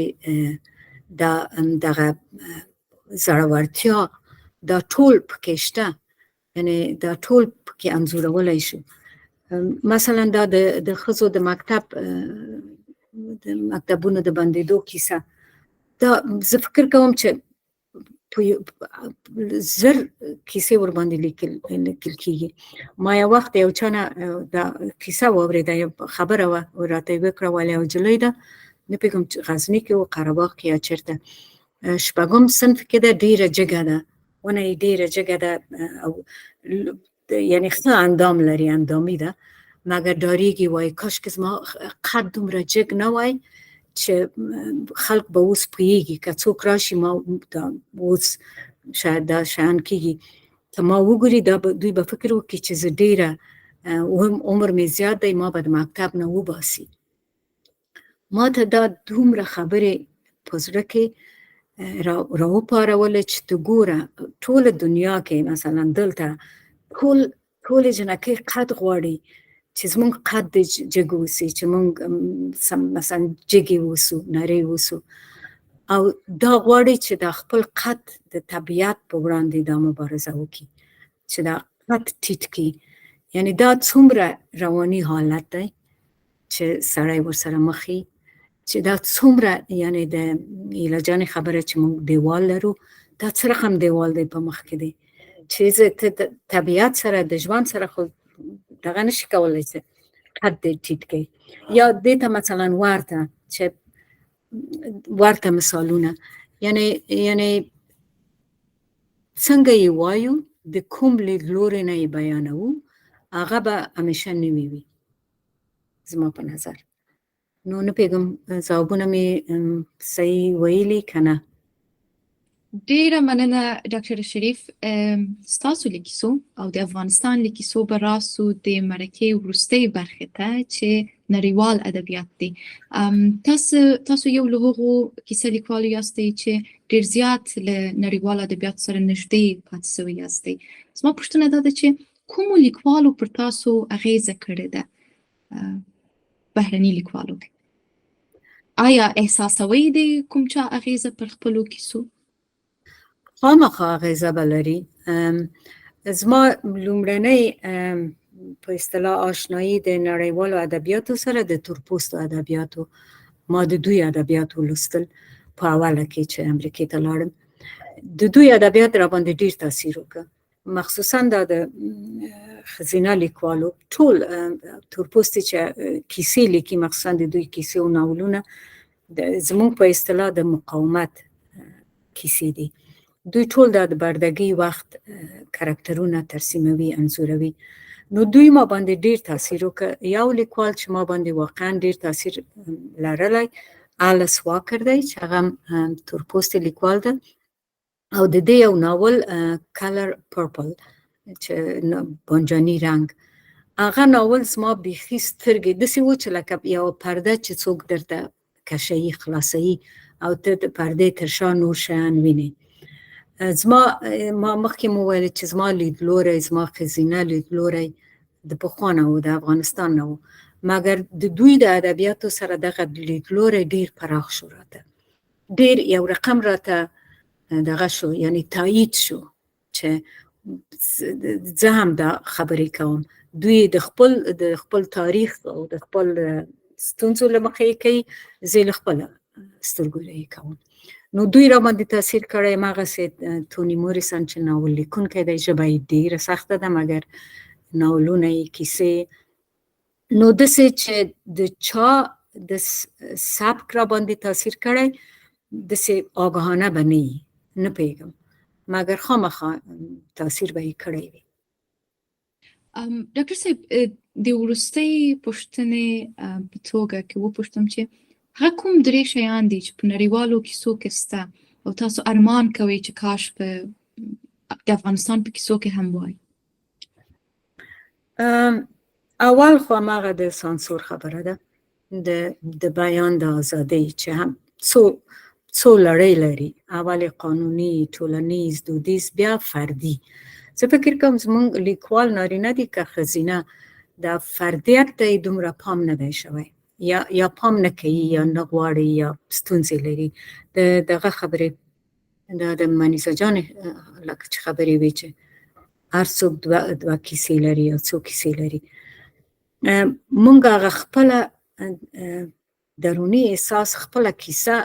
دغه زړورتیا، دا ټول پکې شته، یعنې دا ټول پکې انځورولی شو. مثلا دا د ښځو د مکتبونو د بندېدو کیسه، دا زه فکر کوم چې زر کیسې ورباندې لیکل کیږي. ما یو وخت یو چا نه دا کیسه واورېده، یو خبره وه راته یې وکړه، ولې یو نجلۍ ده، نه پوهېږم چې غزني کې و، قره باغ کې یا چېرته، شپږم صنف کې ده، ډېره جګه ده، ونه یې ډېره جګه ده او یعنې ښه اندام لري، اندامي ده، مګر ډارېږي، وایي کاشکې زما قد دومره جګ نه وای چې خلق به اوس پوهېږي، که څوک راشي ما اوس شاید دا شیان کېږي، که ما وګوري دوی به فکر وکړي چې زه ډېره عمر مې زیات دی، ما به د مکتب نه وباسي. ما ته دا دومره خبرې په زړه کې راوپارولې چې ته ګوره ټوله دنیا کې مثلا دلته ټولې جنکۍ قد غواړي چې زمونږ قد د جګ اوسي، چې مونږ مثلا جګې اوسو، نرۍ اوسو، او دا غواړي چې دا خپل قد د طبیعت په وړاندې دا مبارزه وکړي، چې دا قد ټیټ کړي. یعنې دا څومره رواني حالت دی چې سړی ورسره مخ وي، چې دا څومره، یعنې د ایله جانې خبره چې مونږ دیوال لرو، دا څه رقم دیوال دی په مخ کې دی، چې ته طبیعت سره د ژوند سره خو دغه نشي کولی چې قد دې ټیټ کړي. یا دې ته مثلا ورته مثالونه، یعنې څنګه یې وایو، د کوم لیدلوري نه یې بیانوو، هغه به همیشه نوي وي زما په نظر. نو نه پوهېږم ځوابونه مې صحیح ویلي که نه. ډیره مننه ډاکټر شریف. ستاسو له کیسو او د افغانستان له کیسو به راسو د مرکې وروستۍ برخې ته چې نړیوال ادبیات دی. تاسو یو له هغو کیسه لیکوالو یاستئ چې ډېر زیات له نړیوال ادبیاتو سره نږدې پاتې سوي یاستئ. زما پوښتنه دا ده چې کومو لیکوالو پر تاسو اغیزه کړې ده، بهرني لیکوالو؟ آیا احساسوئ د کوم چا اغیزه پر خپلو کیسو؟ خامخا اغیزه به لري. زما لومړنۍ په اصطلاح آشنایي د نړیوالو ادبیاتو سره د تورپوستو ادبیاتو، ما د دوی ادبیات ولوستل په اوله کې چې امریکې ته لاړم. د دوی ادبیات را باندې ډېر تاثیر وکړ، مخصوصا دا د ښځینه لیکوالو ټول تورپوستي چې کیسې لیکي، مخصوصا د دوی کیسې او ناولونه زموږ په اصطلاح د مقاومت کیسې دي. دوی ټول د بردګۍ وخت کرکټرونه ترسیموي، انځوروي. نو دوی ما باندې ډېر تاثیر وکړ. یو لیکوال چې ما باندې واقعا ډېر تاثیر لرلی الیس واکر دی، چې هغه تورپوستي لیکوال ده، او د دې یو ناول کلر پرپل چې بانجاني رنګ، هغه ناول زما بیخي سترګې داسې و چې لکه یوه پرده چې څوک درته کشوي، خلاصوي، او ته د پردې تر شا نور شیان وینې. ما مخکې مو ویل چې زما لیدلوری، زما ښځینه لیدلوری د پخوا نه و، د افغانستان نه و، مګر د دوی د ادبیاتو سره دغه لیدلوری ډېر پراخ شو، راته ډېر یو رقم راته دغه شو، یعنې تایید شو چې زه هم دا خبرې کوم. دوی د خپل تاریخ او د خپل ستونزو له مخې یې کوي، زه له خپله سترګو یې کوم. نو دوی را باندې تاثیر کړی. هماغسې توني موریسن چې ناول لیکونکی دی، ژبه یې ډېره سخته ده، مګر ناولونه یې، کیسې، نو داسې چې د چا د سبک را باندې تاثیر کړی داسې آگاهانه به نه وي، نه پوهېږم، مګر خامخا تاثیر به یې کړی وي. ډاکټر صاحب د وروستۍ پوښتنې په توګه کې وپوښتم چې هغه کوم 3 شیان دي چې په نړیوالو کیسو کې شته او تاسو ارمان کوئ چې کاش په د افغانستان په کیسو کې هم وای؟ اول خو هماغه د سانسور خبره ده، د بیان د ازادۍ چې هم څو لړۍ لري، اول قانوني، ټولنیز، دودیز، بیا فردي. زه فکر کوم زموږ لیکوال نارینه دي که ښځینه د فردیت ته یې دومره پام نه دی شوی، یا پام نه کوي یا نه غواړي یا ستونزې لري. دغه خبرې د منیزه جانې لکه چې خبرې وي چې هر څوک دوه کیسې لري یا څو کیسې لري. مونږ هغه خپله دروني احساس، خپله کیسه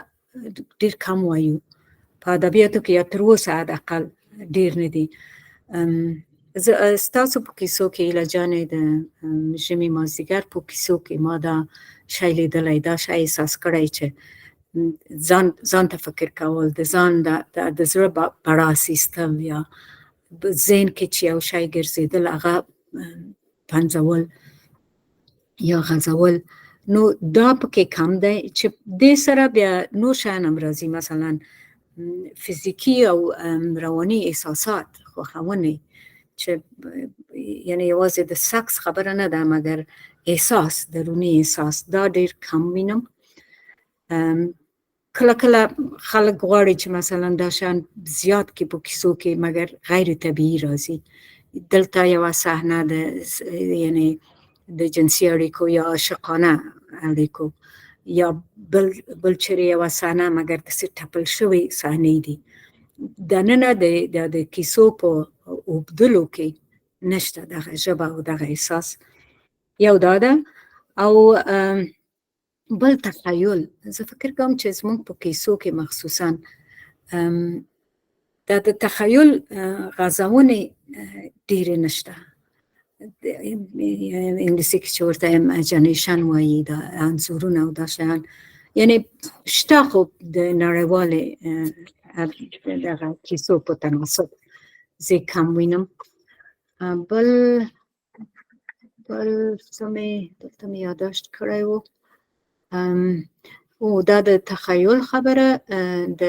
ډېر کم وایو په ادبیاتو کې، یا تر اوسه حداقل ډېر نه دي. ستاسو په کیسو کې ایله جانې د ژمي مازدیګر په کیسو کې ما دا شی لیدلی، دا شی احساس کړی چې ځان ته فکر کول، د ځان د زړه بړاس ایستل، یا ذهن کې چې یو شی ګرځېدل هغه پنځول یا غځول، نو دا پکې کم دی. چې دې سره بیا نور شیان هم راځي، مثلا فزیکی او رواني احساسات، خوښونې، چې یعنی یوازې د سکس خبره نه ده مګر احساس، دروني احساس، دا ډېر کم وینم. کله کله خلک غواړي چې مثلا دا شیان زیات کې په کیسو کې مګر غیر طبیعي راځي. دلته یوه صحنه د یعنی د جنسي اړیکو یا عاشقانه اړیکو، یا بل چیرې یوه صحنه مګر داسې ټپل شوې صحنې دي. دننه د کیسو په اوبدلو کې نشته دغه ژبه او دغه احساس. یو دا ده. او بل تخیل، زه فکر کوم چې زموږ په کیسو کې مخصوصا د تخیل غځونې ډېرې نشته. انګلیسي کې چې ورته ایمیجینیشن وایي، دا انځورونه او دا شیان، یعنی شته خو د نړیوالې دغه کیسو په تناسب زه کم وینم. بل څه مې دلته مې یاداشت کړی و، او دا د تخیل خبره، د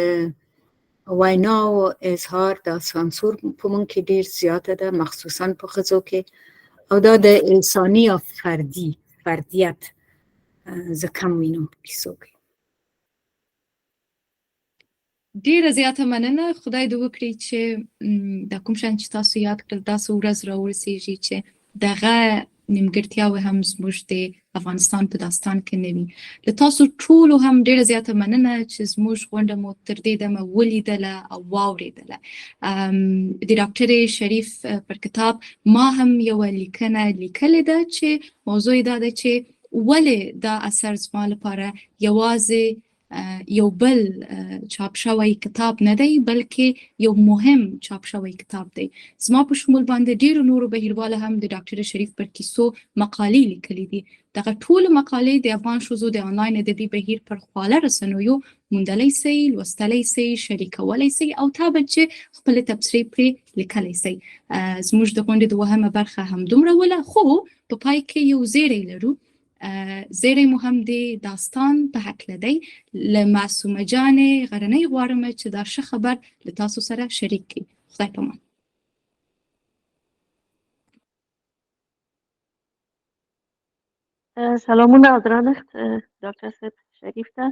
وینا او اظهار د سانسور په مونږ کې ډېر زیاته ده، مخصوصا په ښځو کې. او دا د انساني یا فردیت زه کم وینم په کیسو کې. ډیره زیاته مننه. خدای دې وکړي چې دا کوم شیان چې تاسو یاد کړل داسې ورځ راورسېږي چې دغه نیمګړتیاوې هم زموږ د افغانستان په داستان کې نه وي. له تاسو ټولو هم ډیره زیاته مننه چې زموږ غونډه مو تر دې دمه ولیدله او واورېدله. د ډاکټرې شریف پر کتاب ما هم یوه لیکنه لیکلې ده چې موضوع یې دا ده چې ولې دا اثر زما لپاره یوازې یو بل چاپ شوی کتاب نه دی بلکې یو مهم چاپ شوی کتاب دی. زما په شمول باندې ډیرو نورو بهیرواله هم د ډاکټر شریف پر کیسو مقالې لیکلي دي. دغه ټول مقالې د افغان ښځو د آنلاین ادبي بهیر پر خواله رسنیو موندلی سئ، لوستلی سئ، شریکولی سئ او طبعا چې خپلې تبصرې پرې لیکلی سئ. زموږ د غونډې د وهمه برخه همدومره وله، خو په پای کې یو زیری لرو. زیری مو هم د داستان په هکله دی. له معصومه جانې غرنۍ غواړم چې دا ښه خبر له تاسو سره شریک کړي. خدای پامان. سلامونه او درنښت ډاکټر صاحب شریف ته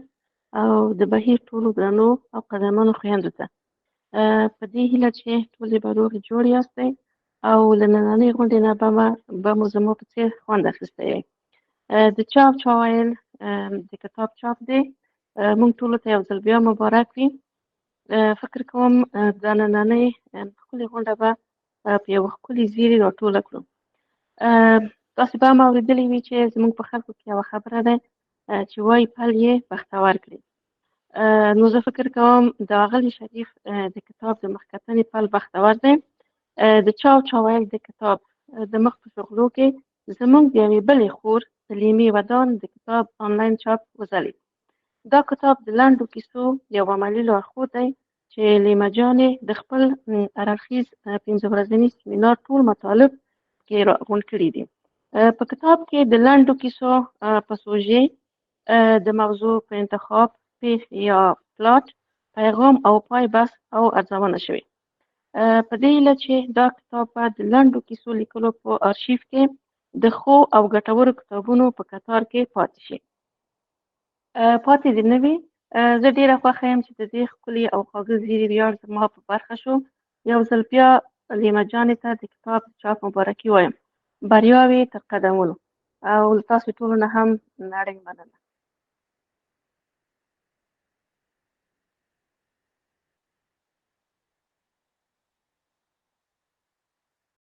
او د بهیر ټولو درنو او قدرمنو خویندو ته. په دې هیله چې ټولې به روغې جوړې یاستئ او له نننۍ غونډې نه به مو زما په څېر خوند اخیستی یئ. د چا ویل د کتاب چاپ دی، موږ ټولو ته یو ځل بیا مبارک وي. فکر کوم دا نننۍ ښکلې غونډه به په یوه ښکلي زیري راټوله کړو. تاسې به هم اورېدلي وي چې زموږ په خلکو کې یوه خبره ده چې وایي پل یې بختور کړي. نو زه فکر کوم د اغلې شریف د کتاب د مخکتنې پل بختور دی. د چا ویل د کتاب د مخ په شغلو کې زموږ د یوې بلې خور لیمې ودان د کتاب آنلاین چاپ وځلید. دا کتاب د لنډو کیسو یو عملي لارښود دی چې لیمه جانې د خپل هر اړخیز 15 ورځني سیمینار ټول مطالب کې راغونډ کړي دي. په کتاب کې د لنډو کیسو په سوژې، د موضوع په انتخاب، پیښې یا پلاټ، پیغام او پای بحث او ارزونه شوې. په دې هیله چې دا کتاب به د لنډو کیسو لیکلو په آرشیف کې د ښو او ګټورو کتابونو په کتار کې پاتې شي. پاتې دې نه وي. زه ډېره خوښه یم چې د دې ښکلي او خواږه زیري ویاړ زما په برخه شو. یو ځل بیا لیمه جانې ته د کتاب چاپ مبارکي وایم. بریاوې تر قدمونو. او له تاسو ټولو نه هم نړۍ مننه.